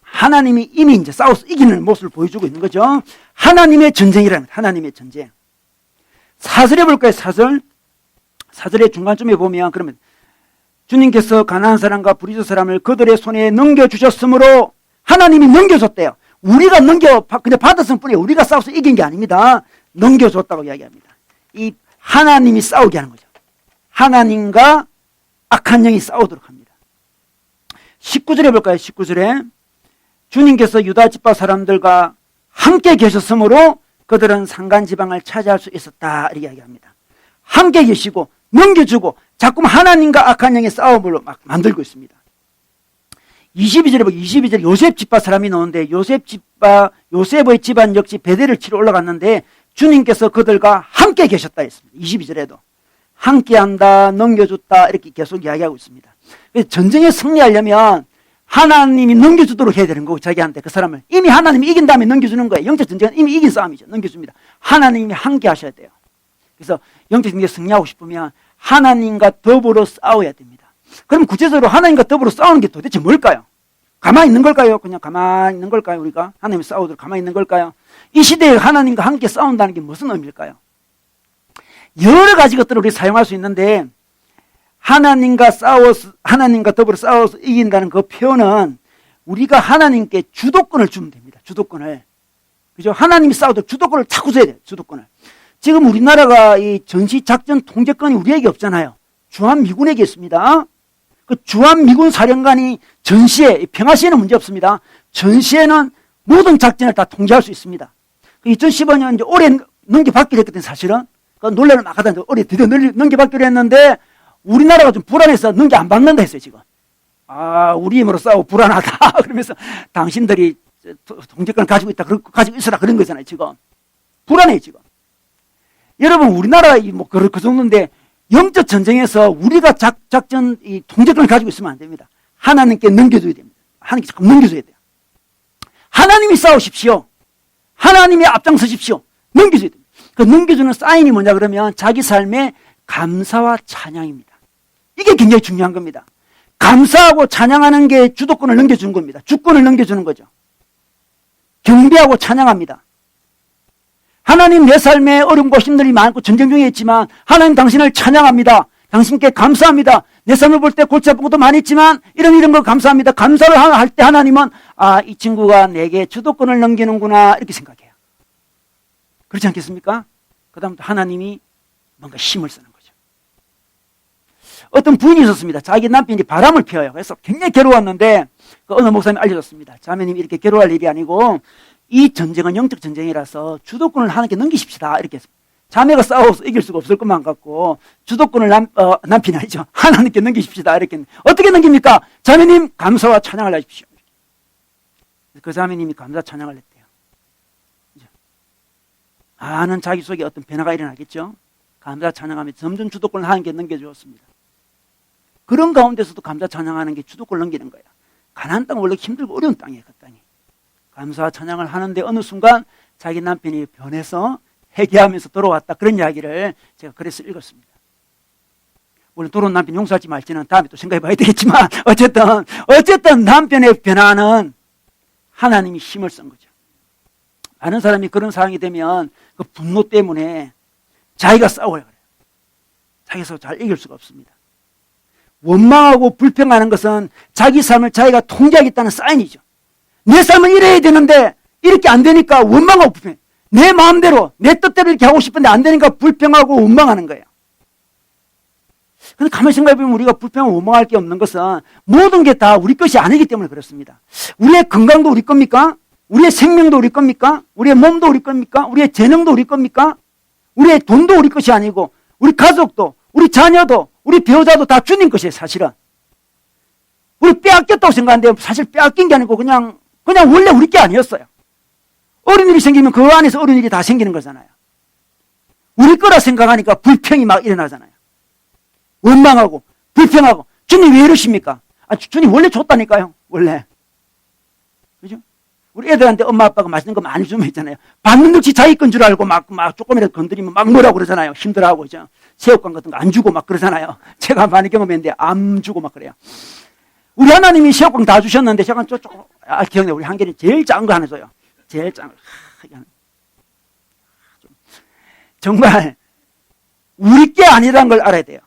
하나님이 이미 이제 싸워서 이기는 모습을 보여주고 있는 거죠. 하나님의 전쟁이랍니다. 하나님의 전쟁. 4절에 볼까요? 4절. 4절의 중간쯤에 보면 그러면 주님께서 가나안 사람과 브리스 사람을 그들의 손에 넘겨주셨으므로 하나님이 넘겨줬대요. 우리가 그냥 받았을 뿐이에요. 우리가 싸워서 이긴 게 아닙니다. 넘겨줬다고 이야기합니다. 이 하나님이 싸우게 하는 거죠. 하나님과 악한 영이 싸우도록 합니다. 19절에 볼까요? 19절에 주님께서 유다 지파 사람들과 함께 계셨으므로 그들은 산간지방을 차지할 수 있었다 이렇게 이야기합니다. 함께 계시고 넘겨주고 자꾸만 하나님과 악한 영의 싸움으로 막 만들고 있습니다. 22절에 보면 22절 요셉 지파 사람이 나오는데 요셉의 집안 역시 베델을 치러 올라갔는데 주님께서 그들과 함께 계셨다 했습니다. 22절에도 함께한다 넘겨줬다 이렇게 계속 이야기하고 있습니다. 그래서 전쟁에 승리하려면 하나님이 넘겨주도록 해야 되는 거고 자기한테 그 사람을 이미 하나님이 이긴 다음에 넘겨주는 거예요. 영적 전쟁은 이미 이긴 싸움이죠. 넘겨줍니다. 하나님이 함께 하셔야 돼요. 그래서 영적 전쟁에 승리하고 싶으면 하나님과 더불어 싸워야 됩니다. 그럼 구체적으로 하나님과 더불어 싸우는 게 도대체 뭘까요? 가만히 있는 걸까요? 그냥 가만히 있는 걸까요? 우리가 하나님이 싸우도록 가만히 있는 걸까요? 이 시대에 하나님과 함께 싸운다는 게 무슨 의미일까요? 여러 가지 것들을 우리 사용할 수 있는데 하나님과 더불어 싸워서 이긴다는 그 표현은 우리가 하나님께 주도권을 주면 됩니다. 주도권을. 그죠? 하나님이 싸우도록 주도권을 자꾸 줘야 돼요. 주도권을. 지금 우리나라가 이 전시작전 통제권이 우리에게 없잖아요. 주한미군에게 있습니다. 그 주한미군 사령관이 전시에, 평화시에는 문제 없습니다. 전시에는 모든 작전을 다 통제할 수 있습니다. 2015년 이제 올해 넘겨받기로 했거든, 사실은. 그 논란을 막 하다 올해 드디어 넘겨받기로 했는데, 우리나라가 좀 불안해서 넘겨 안 받는다 했어요, 지금. 아, 우리 힘으로 싸우고 불안하다. 그러면서 당신들이 통제권을 가지고 있다, 가지고 있어라, 그런 거잖아요, 지금. 불안해, 지금. 여러분, 우리나라 그 정도인데, 영적 전쟁에서 우리가 작전, 이 통제권을 가지고 있으면 안 됩니다. 하나님께 넘겨줘야 됩니다. 하나님께 자꾸 넘겨줘야 돼요. 하나님이 싸우십시오. 하나님이 앞장서십시오. 넘겨줘야 됩니다. 그 넘겨주는 사인이 뭐냐 그러면 자기 삶의 감사와 찬양입니다. 이게 굉장히 중요한 겁니다. 감사하고 찬양하는 게 주도권을 넘겨주는 겁니다. 주권을 넘겨주는 거죠. 경배하고 찬양합니다. 하나님 내 삶에 어려움과 힘들이 많고 전쟁 중에 있지만 하나님 당신을 찬양합니다. 당신께 감사합니다. 내 삶을 볼 때 골치 아픈 것도 많이 있지만 이런 거 감사합니다. 감사를 할 때 하나님은 아, 이 친구가 내게 주도권을 넘기는구나 이렇게 생각해요. 그렇지 않겠습니까? 그 다음부터 하나님이 뭔가 힘을 쓰는 거죠. 어떤 부인이 있었습니다. 자기 남편이 바람을 피워요. 그래서 굉장히 괴로웠는데 그 어느 목사님이 알려줬습니다. 자매님 이렇게 괴로워할 일이 아니고 이 전쟁은 영적 전쟁이라서 주도권을 하나님께 넘기십시다. 이렇게 했습니다. 자매가 싸워서 이길 수가 없을 것만 같고 주도권을 남편이 아니죠. 하나님께 넘기십시다. 이렇게 했는데 어떻게 넘깁니까? 자매님 감사와 찬양을 하십시오. 그 자매님이 감사 찬양을 했대요. 아는 자기 속에 어떤 변화가 일어나겠죠. 감사 찬양하며 점점 주도권을 하나님께 넘겨주었습니다. 그런 가운데서도 감사 찬양하는 게 주도권을 넘기는 거예요. 가나안 땅은 원래 힘들고 어려운 땅이에요. 그 땅이. 감사 찬양을 하는데 어느 순간 자기 남편이 변해서 회개하면서 돌아왔다. 그런 이야기를 제가 그래서 읽었습니다. 물론 돌아온 남편 용서할지 말지는 다음에 또 생각해 봐야 되겠지만 어쨌든 남편의 변화는 하나님이 힘을 쓴 거죠. 많은 사람이 그런 상황이 되면 그 분노 때문에 자기가 싸워요. 자기가 잘 이길 수가 없습니다. 원망하고 불평하는 것은 자기 삶을 자기가 통제하겠다는 사인이죠. 내 삶은 이래야 되는데 이렇게 안 되니까 원망하고 불평해. 내 마음대로 내 뜻대로 이렇게 하고 싶은데 안 되니까 불평하고 원망하는 거예요. 근데 가만히 생각해보면 우리가 불평하고 원망할 게 없는 것은 모든 게 다 우리 것이 아니기 때문에 그렇습니다. 우리의 건강도 우리 겁니까? 우리의 생명도 우리 겁니까? 우리의 몸도 우리 겁니까? 우리의 재능도 우리 겁니까? 우리의 돈도 우리 것이 아니고 우리 가족도 우리 자녀도 우리 배우자도 다 주님 것이에요. 사실은 우리 빼앗겼다고 생각하는데 사실 빼앗긴 게 아니고 그냥 원래 우리 게 아니었어요. 어려운 일이 생기면 그 안에서 어려운 일이 다 생기는 거잖아요. 우리 거라 생각하니까 불평이 막 일어나잖아요. 원망하고 불평하고 주님 왜 이러십니까? 아, 주님 원래 줬다니까요. 원래. 그죠? 우리 애들한테 엄마 아빠가 맛있는 거 많이 주면 있잖아요. 받는 듯이 자기 건 줄 알고 막 조금이라도 건드리면 막 뭐라고 그러잖아요. 힘들어하고, 그죠? 새우깡 같은 거 안 주고 막 그러잖아요. 제가 많이 경험했는데 안 주고 막 그래요. 우리 하나님이 새우깡 다 주셨는데 새우깡 기억나요. 우리 한결이 제일 작은 거 하나 줘요. 제일 작은 거. 정말 우리 게 아니라는 걸 알아야 돼요.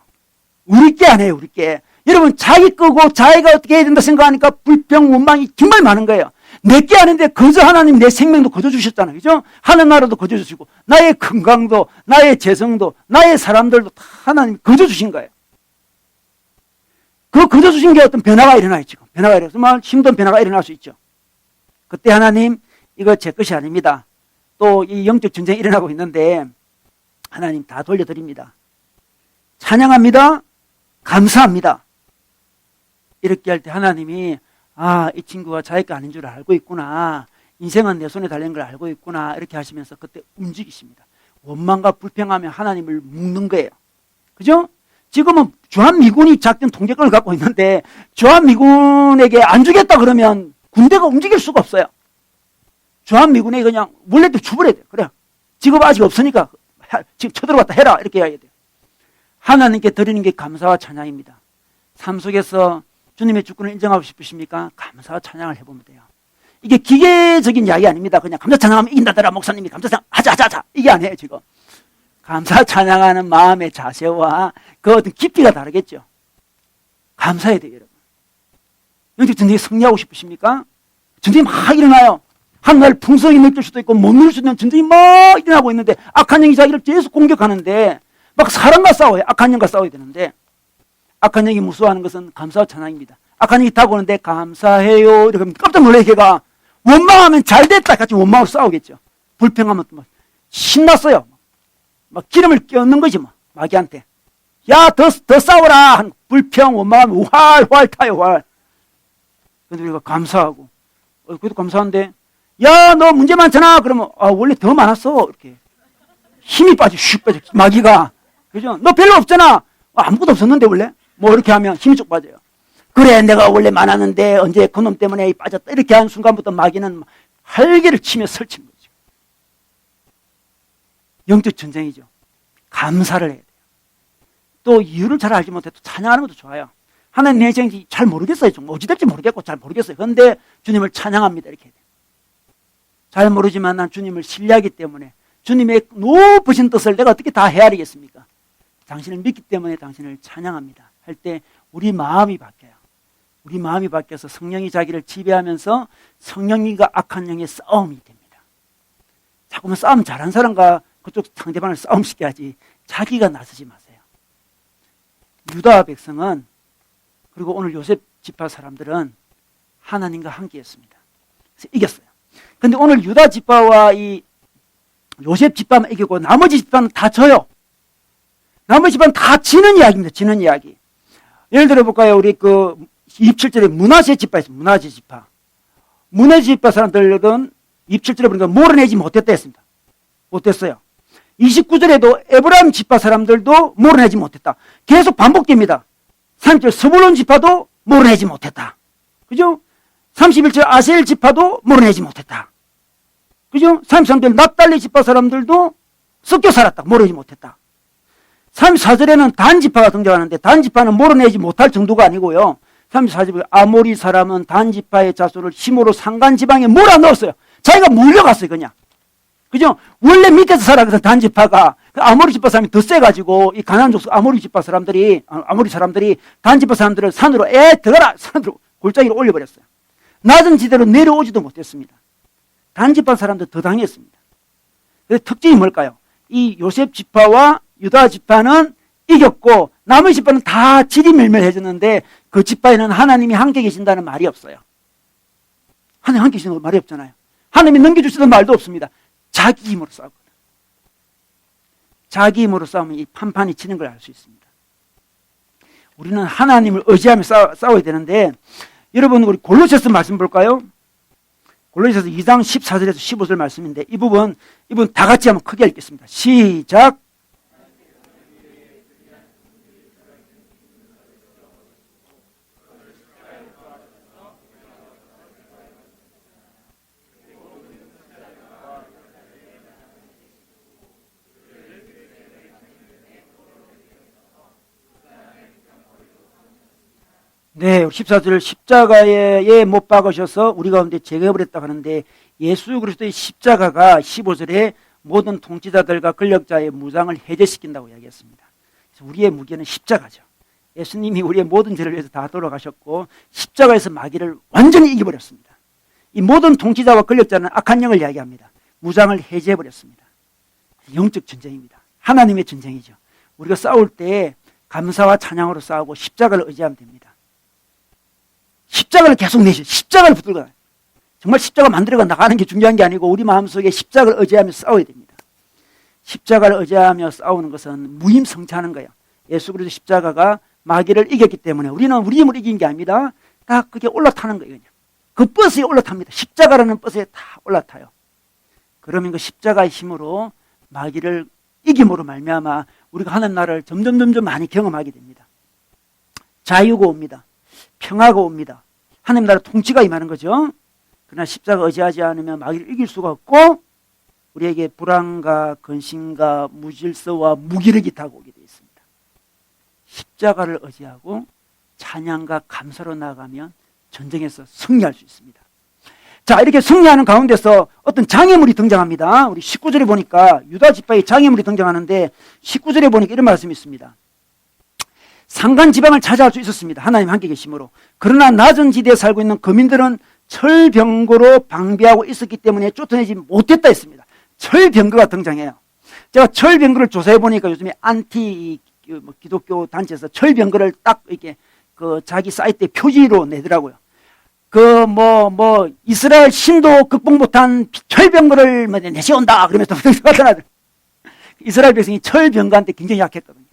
우리 게 아니에요. 우리 게. 여러분 자기 거고 자기가 어떻게 해야 된다 생각하니까 불평 원망이 정말 많은 거예요. 내 게 아닌데 거저 하나님 내 생명도 거저 주셨잖아요. 그죠? 하늘 나라도 거저 주시고 나의 건강도 나의 재성도 나의 사람들도 다 하나님 거저 주신 거예요. 그 거저 주신 게 어떤 변화가 일어나요. 지금 변화가 일어나서 정말 힘든 변화가 일어날 수 있죠. 그때 하나님 이거 제 것이 아닙니다. 또 이 영적 전쟁이 일어나고 있는데 하나님 다 돌려드립니다. 찬양합니다. 감사합니다. 이렇게 할 때 하나님이 아, 이 친구가 자기 거 아닌 줄 알고 있구나. 인생은 내 손에 달린 걸 알고 있구나. 이렇게 하시면서 그때 움직이십니다. 원망과 불평하며 하나님을 묶는 거예요. 그죠? 지금은 주한미군이 작전 통제권을 갖고 있는데 주한미군에게 안 주겠다 그러면 군대가 움직일 수가 없어요. 주한미군에게 그냥 원래도 주버려야 돼요. 그래. 지금 아직 없으니까 지금 쳐들어왔다 해라. 이렇게 해야 돼요. 하나님께 드리는 게 감사와 찬양입니다. 삶 속에서 주님의 주권을 인정하고 싶으십니까? 감사와 찬양을 해보면 돼요. 이게 기계적인 이야기 아닙니다. 그냥 감사 찬양하면 이긴다더라 목사님이 감사 찬양 하자 이게 아니에요. 지금 감사 찬양하는 마음의 자세와 그 어떤 깊이가 다르겠죠. 감사해야 돼요. 여러분. 영적 전쟁에 승리하고 싶으십니까? 전쟁이 막 일어나요. 한날 풍성이 느낄 수도 있고 못 누릴 수 있는 전쟁이 막 일어나고 있는데 악한 영이 자기를 계속 공격하는데 막 사람과 싸워요. 악한 영과 싸워야 되는데 악한 영이 무서워하는 것은 감사와 찬양입니다. 악한 영이 다가오는데 감사해요. 이렇게 하면 깜짝 놀래 걔가 원망하면 잘됐다 같이 원망으로 싸우겠죠. 불평하면 또 막 신났어요. 막 기름을 껴넣는 거지 뭐. 마귀한테. 야, 더 싸워라. 한 불평, 원망하면 활 타요, 활. 근데 우리가 감사하고. 그래도 감사한데. 야, 너 문제 많잖아. 그러면, 원래 더 많았어. 이렇게. 힘이 슉 빠져. 마귀가. 그죠? 너 별로 없잖아. 아무것도 없었는데, 원래. 뭐, 이렇게 하면 힘이 쭉 빠져요. 그래, 내가 원래 많았는데, 언제 그놈 때문에 빠졌다. 이렇게 하는 순간부터 마귀는 활개를 치며 설치는 거죠. 영적 전쟁이죠. 감사를 해야 돼요. 또 이유를 잘 알지 못해도 찬양하는 것도 좋아요. 하나님 내 생이 잘 모르겠어요. 좀 어찌될지 모르겠고 잘 모르겠어요. 그런데 주님을 찬양합니다. 이렇게 해야 돼요. 잘 모르지만 난 주님을 신뢰하기 때문에 주님의 높으신 뜻을 내가 어떻게 다 헤아리겠습니까? 당신을 믿기 때문에 당신을 찬양합니다. 할 때 우리 마음이 바뀌어요. 우리 마음이 바뀌어서 성령이 자기를 지배하면서 성령님과 악한 영의 싸움이 됩니다. 자꾸만 싸움 잘하는 사람과 그쪽 상대방을 싸움시켜야 하지 자기가 나서지 마세요. 유다 백성은 그리고 오늘 요셉 지파 사람들은 하나님과 함께했습니다. 그래서 이겼어요. 근데 오늘 유다 지파와 이 요셉 지파만 이기고 나머지 지파는 다 져요. 나머지 지파는 다 지는 이야기입니다. 지는 이야기. 예를 들어 볼까요? 우리 27절에 므낫세 지파 있습니다. 므낫세 지파. 므낫세 지파 사람들은 27절에 보니까 몰아내지 못했다 했습니다. 못했어요. 29절에도 에브라임 지파 사람들도 몰아내지 못했다. 계속 반복됩니다. 30절 스불론 지파도 몰아내지 못했다. 그죠? 31절 아셀 지파도 몰아내지 못했다. 그죠? 33절 납달리 지파 사람들도 섞여 살았다. 몰아내지 못했다. 34절에는 단 지파가 등장하는데 단 지파는 몰아내지 못할 정도가 아니고요. 34절에 아모리 사람은 단 지파의 자손을 힘으로 상간 지방에 몰아넣었어요. 자기가 물려갔어요, 그냥. 그죠? 원래 밑에서 살아가서 단 지파가 아모리 지파 사람이 더 세가지고 이 가나안 족속 아모리 사람들이 단 지파 사람들을 산으로 들어가라 산으로 골짜기로 올려버렸어요. 낮은 지대로 내려오지도 못했습니다. 단 지파 사람들 더 당했습니다. 그래서 특징이 뭘까요? 이 요셉 지파와 유다 지파는 이겼고 나머지 지파는 다 지리멸멸해졌는데 그 지파에는 하나님이 함께 계신다는 말이 없어요. 하나님 함께 계신다는 말이 없잖아요. 하나님이 넘겨주시는 말도 없습니다. 자기 힘으로 싸우거든. 자기 힘으로 싸우면 이 판판이 지는 걸 알 수 있습니다. 우리는 하나님을 의지하며 싸워야 되는데 여러분 우리 골로새서 말씀 볼까요? 골로새서 2장 14절에서 15절 말씀인데 이 부분 다 같이 한번 크게 읽겠습니다. 시작. 네, 14절 십자가에 못 박으셔서 우리 가운데 제거해버렸다고 하는데 예수 그리스도의 십자가가 15절에 모든 통치자들과 권력자의 무장을 해제시킨다고 이야기했습니다. 그래서 우리의 무게는 십자가죠. 예수님이 우리의 모든 죄를 위해서 다 돌아가셨고 십자가에서 마귀를 완전히 이겨버렸습니다. 이 모든 통치자와 권력자는 악한 영을 이야기합니다. 무장을 해제해버렸습니다. 영적 전쟁입니다. 하나님의 전쟁이죠. 우리가 싸울 때 감사와 찬양으로 싸우고 십자가를 의지하면 됩니다. 십자가를 계속 내셔. 십자가를 붙들고 가요. 정말 십자가 만들어가 나가는 게 중요한 게 아니고 우리 마음속에 십자가를 의지하며 싸워야 됩니다. 십자가를 의지하며 싸우는 것은 무임성차하는 거예요. 예수 그리스도 십자가가 마귀를 이겼기 때문에 우리는 우리 힘으로 이긴 게 아닙니다. 다 그게 올라타는 거예요. 그냥. 그 버스에 올라탑니다. 십자가라는 버스에 다 올라타요. 그러면 그 십자가의 힘으로 마귀를 이김으로 말미암아 우리가 하는 나라를 점점 많이 경험하게 됩니다. 자유가 옵니다. 평화가 옵니다. 하나님 나라 통치가 임하는 거죠. 그러나 십자가 의지하지 않으면 마귀를 이길 수가 없고 우리에게 불안과 근심과 무질서와 무기력이 다가오게 되어 있습니다. 십자가를 의지하고 찬양과 감사로 나아가면 전쟁에서 승리할 수 있습니다. 자, 이렇게 승리하는 가운데서 어떤 장애물이 등장합니다. 우리 19절에 보니까 유다 지파의 장애물이 등장하는데 19절에 보니까 이런 말씀이 있습니다. 상간 지방을 차지할 수 있었습니다. 하나님 함께 계심으로. 그러나 낮은 지대에 살고 있는 거민들은 철병거로 방비하고 있었기 때문에 쫓아내지 못했다 했습니다. 철병거가 등장해요. 제가 철병거를 조사해 보니까 요즘에 기독교 단체에서 철병거를 딱 이렇게 자기 사이트에 표지로 내더라고요. 이스라엘 신도 극복 못한 철병거를 내세운다 그러면서 하더라고요. 이스라엘 백성이 철병거한테 굉장히 약했거든요.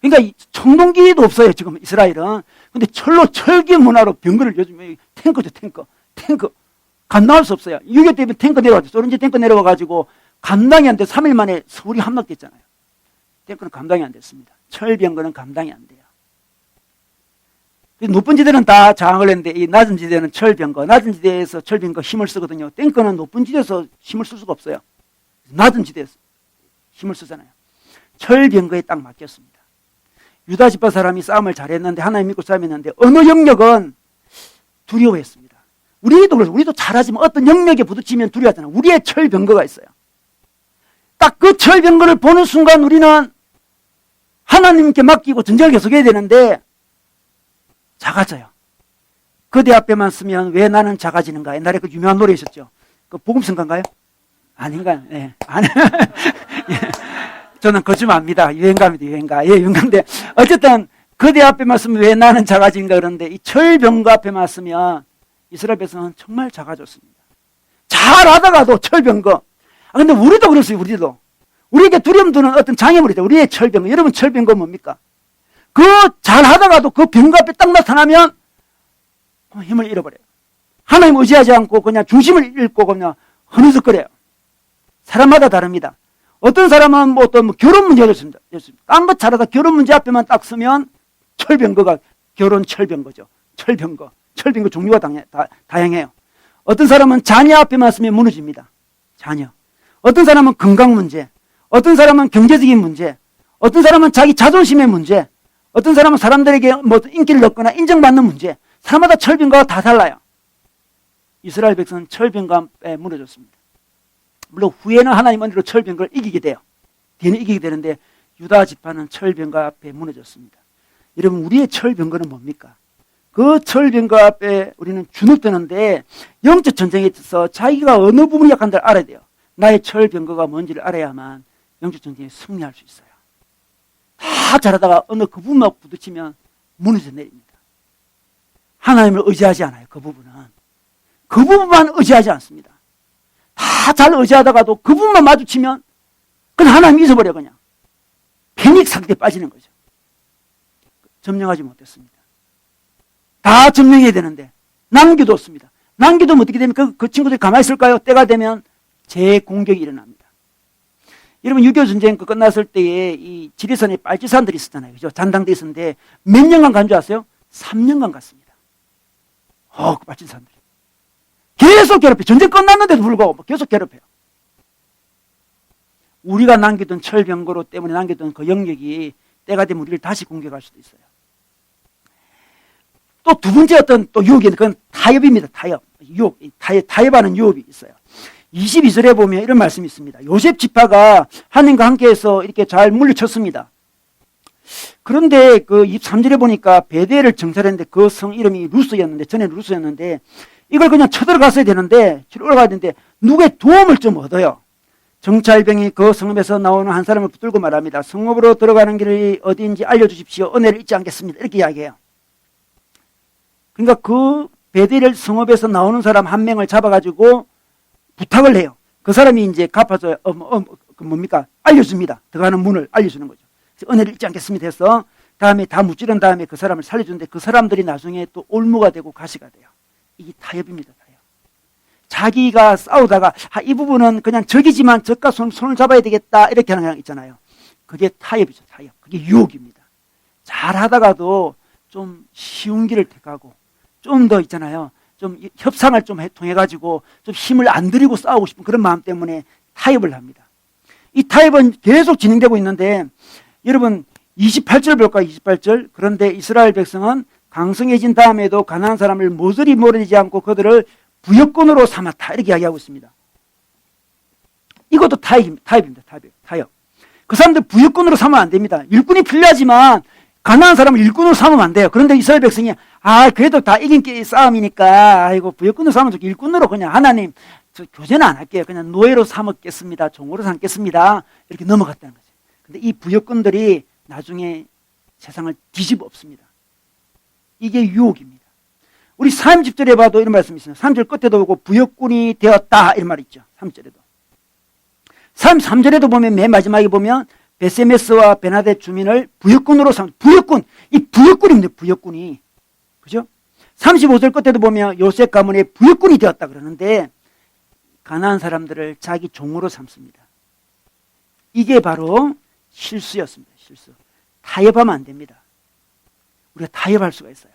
그러니까 청동기도 없어요, 지금 이스라엘은. 근데 철로 철기 문화로 병거를 요즘 탱크죠, 탱크. 감당할 수 없어요. 6.25 때문에 탱크 내려와가지고, 소련제 탱크 내려와가지고 감당이 안 돼. 3일 만에 서울이 함락됐잖아요. 탱크는 감당이 안 됐습니다. 철병거는 감당이 안 돼요. 높은 지대는 다 저항을 했는데 이 낮은 지대는 철병거, 낮은 지대에서 철병거 힘을 쓰거든요. 탱크는 높은 지대에서 힘을 쓸 수가 없어요. 낮은 지대에서 힘을 쓰잖아요. 철병거에 딱 맡겼습니다. 유다 지파 사람이 싸움을 잘했는데, 하나님 믿고 싸움했는데 어느 영역은 두려워했습니다. 우리도 그래서 우리도 잘하지만 어떤 영역에 부딪히면 두려워하잖아요. 우리의 철병거가 있어요. 딱 그 철병거를 보는 순간 우리는 하나님께 맡기고 전쟁을 계속해야 되는데 작아져요. 그대 앞에만 쓰면 왜 나는 작아지는가? 옛날에 그 유명한 노래 있었죠. 그 복음성가인가요? 아닌가요? 네. 아니. 저는 거짓말합니다. 유행가입니다. 유행가. 예, 유행가인데 어쨌든 그대 앞에만 쓰면 왜 나는 작아지는가 그러는데 이 철병거 앞에만 쓰면 이스라엘 백성은 정말 작아졌습니다. 잘하다가도 철병거. 근데 우리도 그렇어요. 우리도. 우리에게 두려움 드는 어떤 장애물이 있다. 우리의 철병거. 여러분 철병거 뭡니까? 그 잘하다가도 그 병거 앞에 딱 나타나면 힘을 잃어버려요. 하나님 의지하지 않고 그냥 중심을 잃고 그냥 흐느적거려요. 사람마다 다릅니다. 어떤 사람은 뭐 어떤 결혼 문제가 있습니다. 딴 것 잘하다 결혼 문제 앞에만 딱 쓰면 철병거가 결혼 철병거죠. 철병거 종류가 다양해요. 어떤 사람은 자녀 앞에만 쓰면 무너집니다. 자녀. 어떤 사람은 건강 문제, 어떤 사람은 경제적인 문제, 어떤 사람은 자기 자존심의 문제, 어떤 사람은 사람들에게 뭐 인기를 얻거나 인정받는 문제. 사람마다 철병거가 다 달라요. 이스라엘 백성은 철병거 앞에 무너졌습니다. 물론 후에는 하나님 은혜로 철병거를 이기게 돼요. 뒤에는 이기게 되는데 유다 지파는 철병거 앞에 무너졌습니다. 여러분 우리의 철병거는 뭡니까? 그 철병거 앞에 우리는 주눅드는데 영적 전쟁에 있어서 자기가 어느 부분이 약한지를 알아야 돼요. 나의 철병거가 뭔지를 알아야만 영적 전쟁에 승리할 수 있어요. 다 잘하다가 어느 그 부분만 부딪히면 무너져 내립니다. 하나님을 의지하지 않아요. 그 부분은. 그 부분만 의지하지 않습니다. 다 잘 의지하다가도 그 부분만 마주치면 그냥 하나님 잊어버려 그냥. 패닉 상태에 빠지는 거죠. 점령하지 못했습니다. 다 점령해야 되는데 남겨뒀습니다. 남겨두면 어떻게 되면 그 친구들이 가만히 있을까요? 때가 되면 재공격이 일어납니다. 여러분 6.25 전쟁 끝났을 때에 이 지리산에 빨치산들이 있었잖아요. 그죠? 잔당돼 있었는데 몇 년간 간 줄 아세요? 3년간 갔습니다. 그 빨치산들이. 계속 괴롭혀. 전쟁 끝났는데도 불구하고 계속 괴롭혀요. 우리가 남겨둔 철병거로 때문에 남겨둔 그 영역이 때가 되면 우리를 다시 공격할 수도 있어요. 또 두 번째 어떤 또 유혹이 있는데 그건 타협입니다. 타협. 타협하는 유혹이 있어요. 22절에 보면 이런 말씀이 있습니다. 요셉 지파가 하나님과 함께해서 이렇게 잘 물리쳤습니다. 그런데 그 23절에 보니까 베델을 정찰했는데 그 성 이름이 루스였는데 전에는 루스였는데 이걸 그냥 쳐들어갔어야 되는데 올라가야 되는데 누구의 도움을 좀 얻어요. 정찰병이 그 성읍에서 나오는 한 사람을 붙들고 말합니다. 성읍으로 들어가는 길이 어디인지 알려주십시오. 은혜를 잊지 않겠습니다. 이렇게 이야기해요. 그러니까 그 베델 성읍에서 나오는 사람 한 명을 잡아가지고 부탁을 해요. 그 사람이 이제 갚아서 뭡니까? 알려줍니다. 들어가는 문을 알려주는 거죠. 그래서 은혜를 잊지 않겠습니다 해서 다음에 다 무찌른 다음에 그 사람을 살려주는데 그 사람들이 나중에 또 올무가 되고 가시가 돼요. 이게 타협입니다. 타협. 자기가 싸우다가 이 부분은 그냥 적이지만 적과 손을 잡아야 되겠다 이렇게 하는 게 있잖아요. 그게 타협이죠. 타협. 그게 유혹입니다. 잘하다가도 좀 쉬운 길을 택하고 좀 더 있잖아요. 좀 협상을 좀 통해가지고 좀 힘을 안 들이고 싸우고 싶은 그런 마음 때문에 타협을 합니다. 이 타협은 계속 진행되고 있는데 여러분 28절 볼까요? 28절. 그런데 이스라엘 백성은 강성해진 다음에도 가나안 사람을 모조리 몰아내지 않고 그들을 부역권으로 삼았다. 이렇게 이야기하고 있습니다. 이것도 타협입니다. 타협. 그 사람들 부역권으로 삼으면 안 됩니다. 일꾼이 필요하지만 가나안 사람을 일꾼으로 삼으면 안 돼요. 그런데 이스라엘 백성이 그래도 다 이긴 게 싸움이니까 아이고 부역꾼으로 삼으면 좋겠 일꾼으로 그냥 하나님 저 교제는 안 할게요. 그냥 노예로 삼겠습니다. 종으로 삼겠습니다. 이렇게 넘어갔다는 거죠. 근데 이 부역꾼들이 나중에 세상을 뒤집어 엎습니다. 이게 유혹입니다. 우리 30절에 봐도 이런 말씀이 있어요. 3절 끝에도 보고 부역꾼이 되었다 이런 말이 있죠. 3절에도. 3절에도 보면 맨 마지막에 보면 베세메스와 베나데 주민을 부역군으로 부역군, 이 부역군입니다. 부역군이. 그죠? 35절 끝에도 보면 요셉 가문의 부역군이 되었다 그러는데 가나안 사람들을 자기 종으로 삼습니다. 이게 바로 실수였습니다. 실수. 타협하면 안 됩니다. 우리가 타협할 수가 있어요.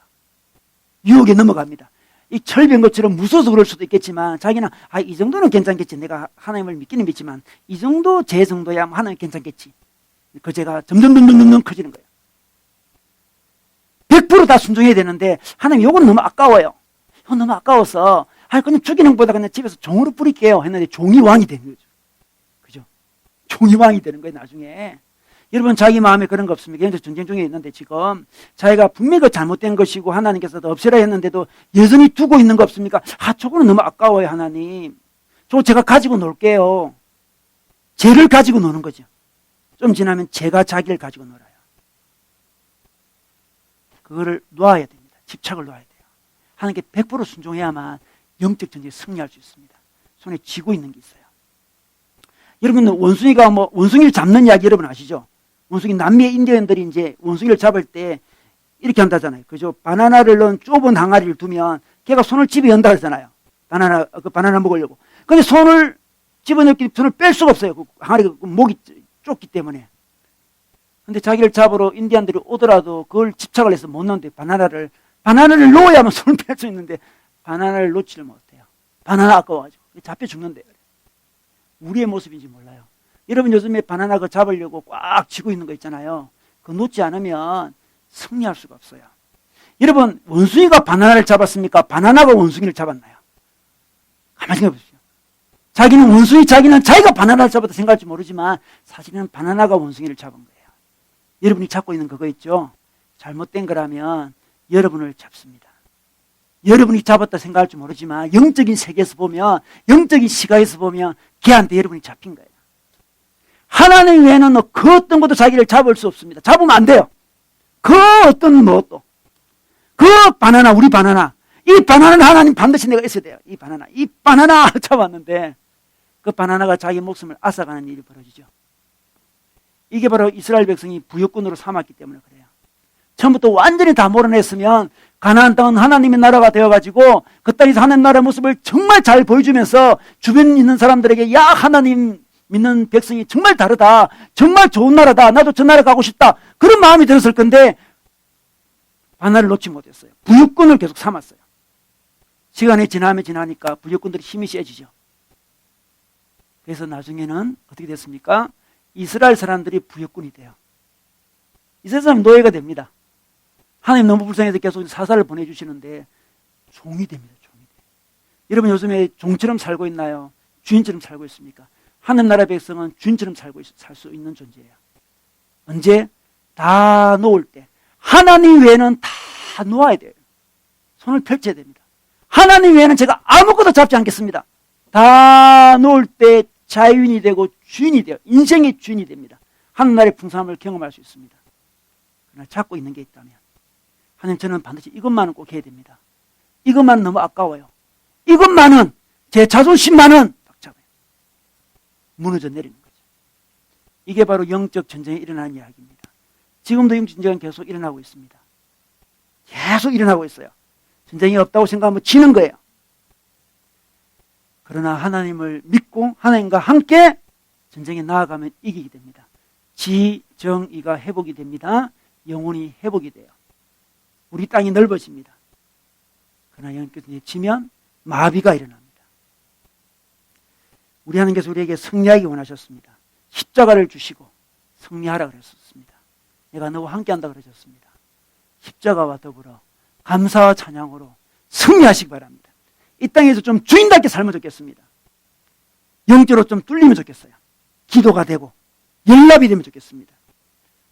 유혹에 넘어갑니다. 이 철벽 것처럼 무서워서 그럴 수도 있겠지만 자기는 이 정도는 괜찮겠지. 내가 하나님을 믿기는 믿지만 이 정도 제 정도야 하나님 괜찮겠지. 그 죄가 점점 커지는 거예요. 100% 다 순종해야 되는데 하나님 요거는 너무 아까워요. 이건 너무 아까워서 그냥 죽이는 것보다 그냥 집에서 종으로 뿌릴게요 했는데 종이 왕이 되는 거죠. 그죠? 종이 왕이 되는 거예요 나중에. 여러분 자기 마음에 그런 거 없습니까? 현재 전쟁 중에 있는데 지금 자기가 분명히 그 잘못된 것이고 하나님께서 없애라 했는데도 여전히 두고 있는 거 없습니까? 저거는 너무 아까워요 하나님. 저거 제가 가지고 놀게요. 죄를 가지고 노는 거죠. 좀 지나면 제가 자기를 가지고 놀아요. 그거를 놓아야 됩니다. 집착을 놓아야 돼요. 하나님께 100% 순종해야만 영적 전쟁에 승리할 수 있습니다. 손에 쥐고 있는 게 있어요. 여러분 원숭이가 원숭이를 잡는 이야기 여러분 아시죠? 원숭이 남미의 인디언들이 이제 원숭이를 잡을 때 이렇게 한다잖아요. 그죠? 바나나를 넣은 좁은 항아리를 두면 걔가 손을 집어 연다 그러잖아요. 바나나 먹으려고. 근데 손을 집어넣기 손을 뺄 수가 없어요. 그 항아리가 목이 좁기 때문에. 근데 자기를 잡으러 인디안들이 오더라도 그걸 집착을 해서 못 넣는데 바나나를 놓아야만 손을 뺄 수 있는데 바나나를 놓지를 못해요. 바나나 아까워가지고 잡혀 죽는데요. 우리의 모습인지 몰라요. 여러분 요즘에 바나나 그 잡으려고 꽉 쥐고 있는 거 있잖아요. 그거 놓지 않으면 승리할 수가 없어요. 여러분 원숭이가 바나나를 잡았습니까? 바나나가 원숭이를 잡았나요? 가만히 생각해 보십시오. 자기는 자기가 바나나를 잡았다 생각할지 모르지만 사실은 바나나가 원숭이를 잡은 거예요. 여러분이 잡고 있는 그거 있죠? 잘못된 거라면 여러분을 잡습니다. 여러분이 잡았다 생각할지 모르지만 영적인 세계에서 보면 영적인 시각에서 보면 걔한테 여러분이 잡힌 거예요. 하나님 외에는 그 어떤 것도 자기를 잡을 수 없습니다. 잡으면 안 돼요. 그 어떤 무엇도. 그 바나나 우리 바나나 이 바나나는 하나님 반드시 내가 있어야 돼요. 이 바나나 잡았는데 그 바나나가 자기 목숨을 앗아가는 일이 벌어지죠. 이게 바로 이스라엘 백성이 부역군으로 삼았기 때문에 그래요. 처음부터 완전히 다 몰아냈으면 가나안 땅은 하나님의 나라가 되어가지고 그 땅에서 하나님 나라의 모습을 정말 잘 보여주면서 주변에 있는 사람들에게 야 하나님 믿는 백성이 정말 다르다. 정말 좋은 나라다. 나도 저 나라 가고 싶다. 그런 마음이 들었을 건데 바나나를 놓지 못했어요. 부역군을 계속 삼았어요. 시간이 지나니까 부역군들이 힘이 세지죠. 그래서 나중에는 어떻게 됐습니까? 이스라엘 사람들이 부역군이 돼요. 이스라엘 사람 노예가 됩니다. 하나님 너무 불쌍해서 계속 사사를 보내주시는데 종이 됩니다. 종이 돼요. 여러분 요즘에 종처럼 살고 있나요? 주인처럼 살고 있습니까? 하늘나라 백성은 주인처럼 살 수 있는 존재예요. 언제? 다 놓을 때. 하나님 외에는 다 놓아야 돼요. 손을 펼쳐야 됩니다. 하나님 외에는 제가 아무것도 잡지 않겠습니다. 다 놓을 때 자유인이 되고 주인이 돼요. 인생의 주인이 됩니다. 하늘나라의 풍성함을 경험할 수 있습니다. 그러나 잡고 있는 게 있다면 하나님 저는 반드시 이것만은 꼭 해야 됩니다. 이것만 너무 아까워요. 이것만은 제 자존심만은 박차고요. 무너져 내리는 거죠. 이게 바로 영적 전쟁이 일어나는 이야기입니다. 지금도 영적 전쟁은 계속 일어나고 있습니다. 계속 일어나고 있어요. 전쟁이 없다고 생각하면 지는 거예요. 그러나 하나님을 믿고 하나님과 함께 전쟁에 나아가면 이기게 됩니다. 지정의가 회복이 됩니다. 영혼이 회복이 돼요. 우리 땅이 넓어집니다. 그러나 영적 전쟁에 지면 마비가 일어납니다. 우리 하나님께서 우리에게 승리하기 원하셨습니다. 십자가를 주시고 승리하라 그랬었습니다. 내가 너와 함께한다 그러셨습니다. 십자가와 더불어 감사와 찬양으로 승리하시기 바랍니다. 이 땅에서 좀 주인답게 살면 좋겠습니다. 영적으로 좀 뚫리면 좋겠어요. 기도가 되고 연락이 되면 좋겠습니다.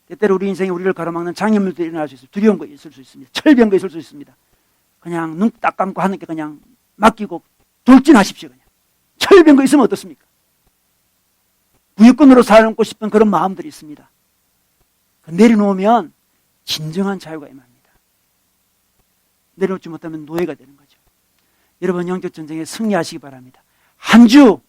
때때로 우리 인생에 우리를 가로막는 장애물도 일어날 수 있어요. 두려운 거 있을 수 있습니다. 철병 거 있을 수 있습니다. 그냥 눈 딱 감고 하나님께 그냥 맡기고 돌진하십시오. 그냥 철병 거 있으면 어떻습니까? 부유권으로 살고 싶은 그런 마음들이 있습니다. 내려놓으면 진정한 자유가 임합니다. 내려놓지 못하면 노예가 되는 거죠. 여러분 영적 전쟁에 승리하시기 바랍니다. 한 주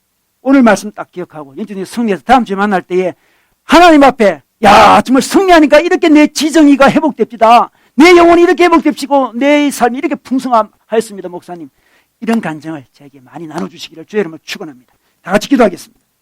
오늘 말씀 딱 기억하고 영적인 승리해서 다음 주에 만날 때에 하나님 앞에 야 정말 승리하니까 이렇게 내 지정의가 회복됩시다. 내 영혼이 이렇게 회복됩시고 내 삶이 이렇게 풍성하였습니다. 목사님 이런 간증을 저에게 많이 나눠주시기를 주의 이름으로 축원합니다. 다 같이 기도하겠습니다.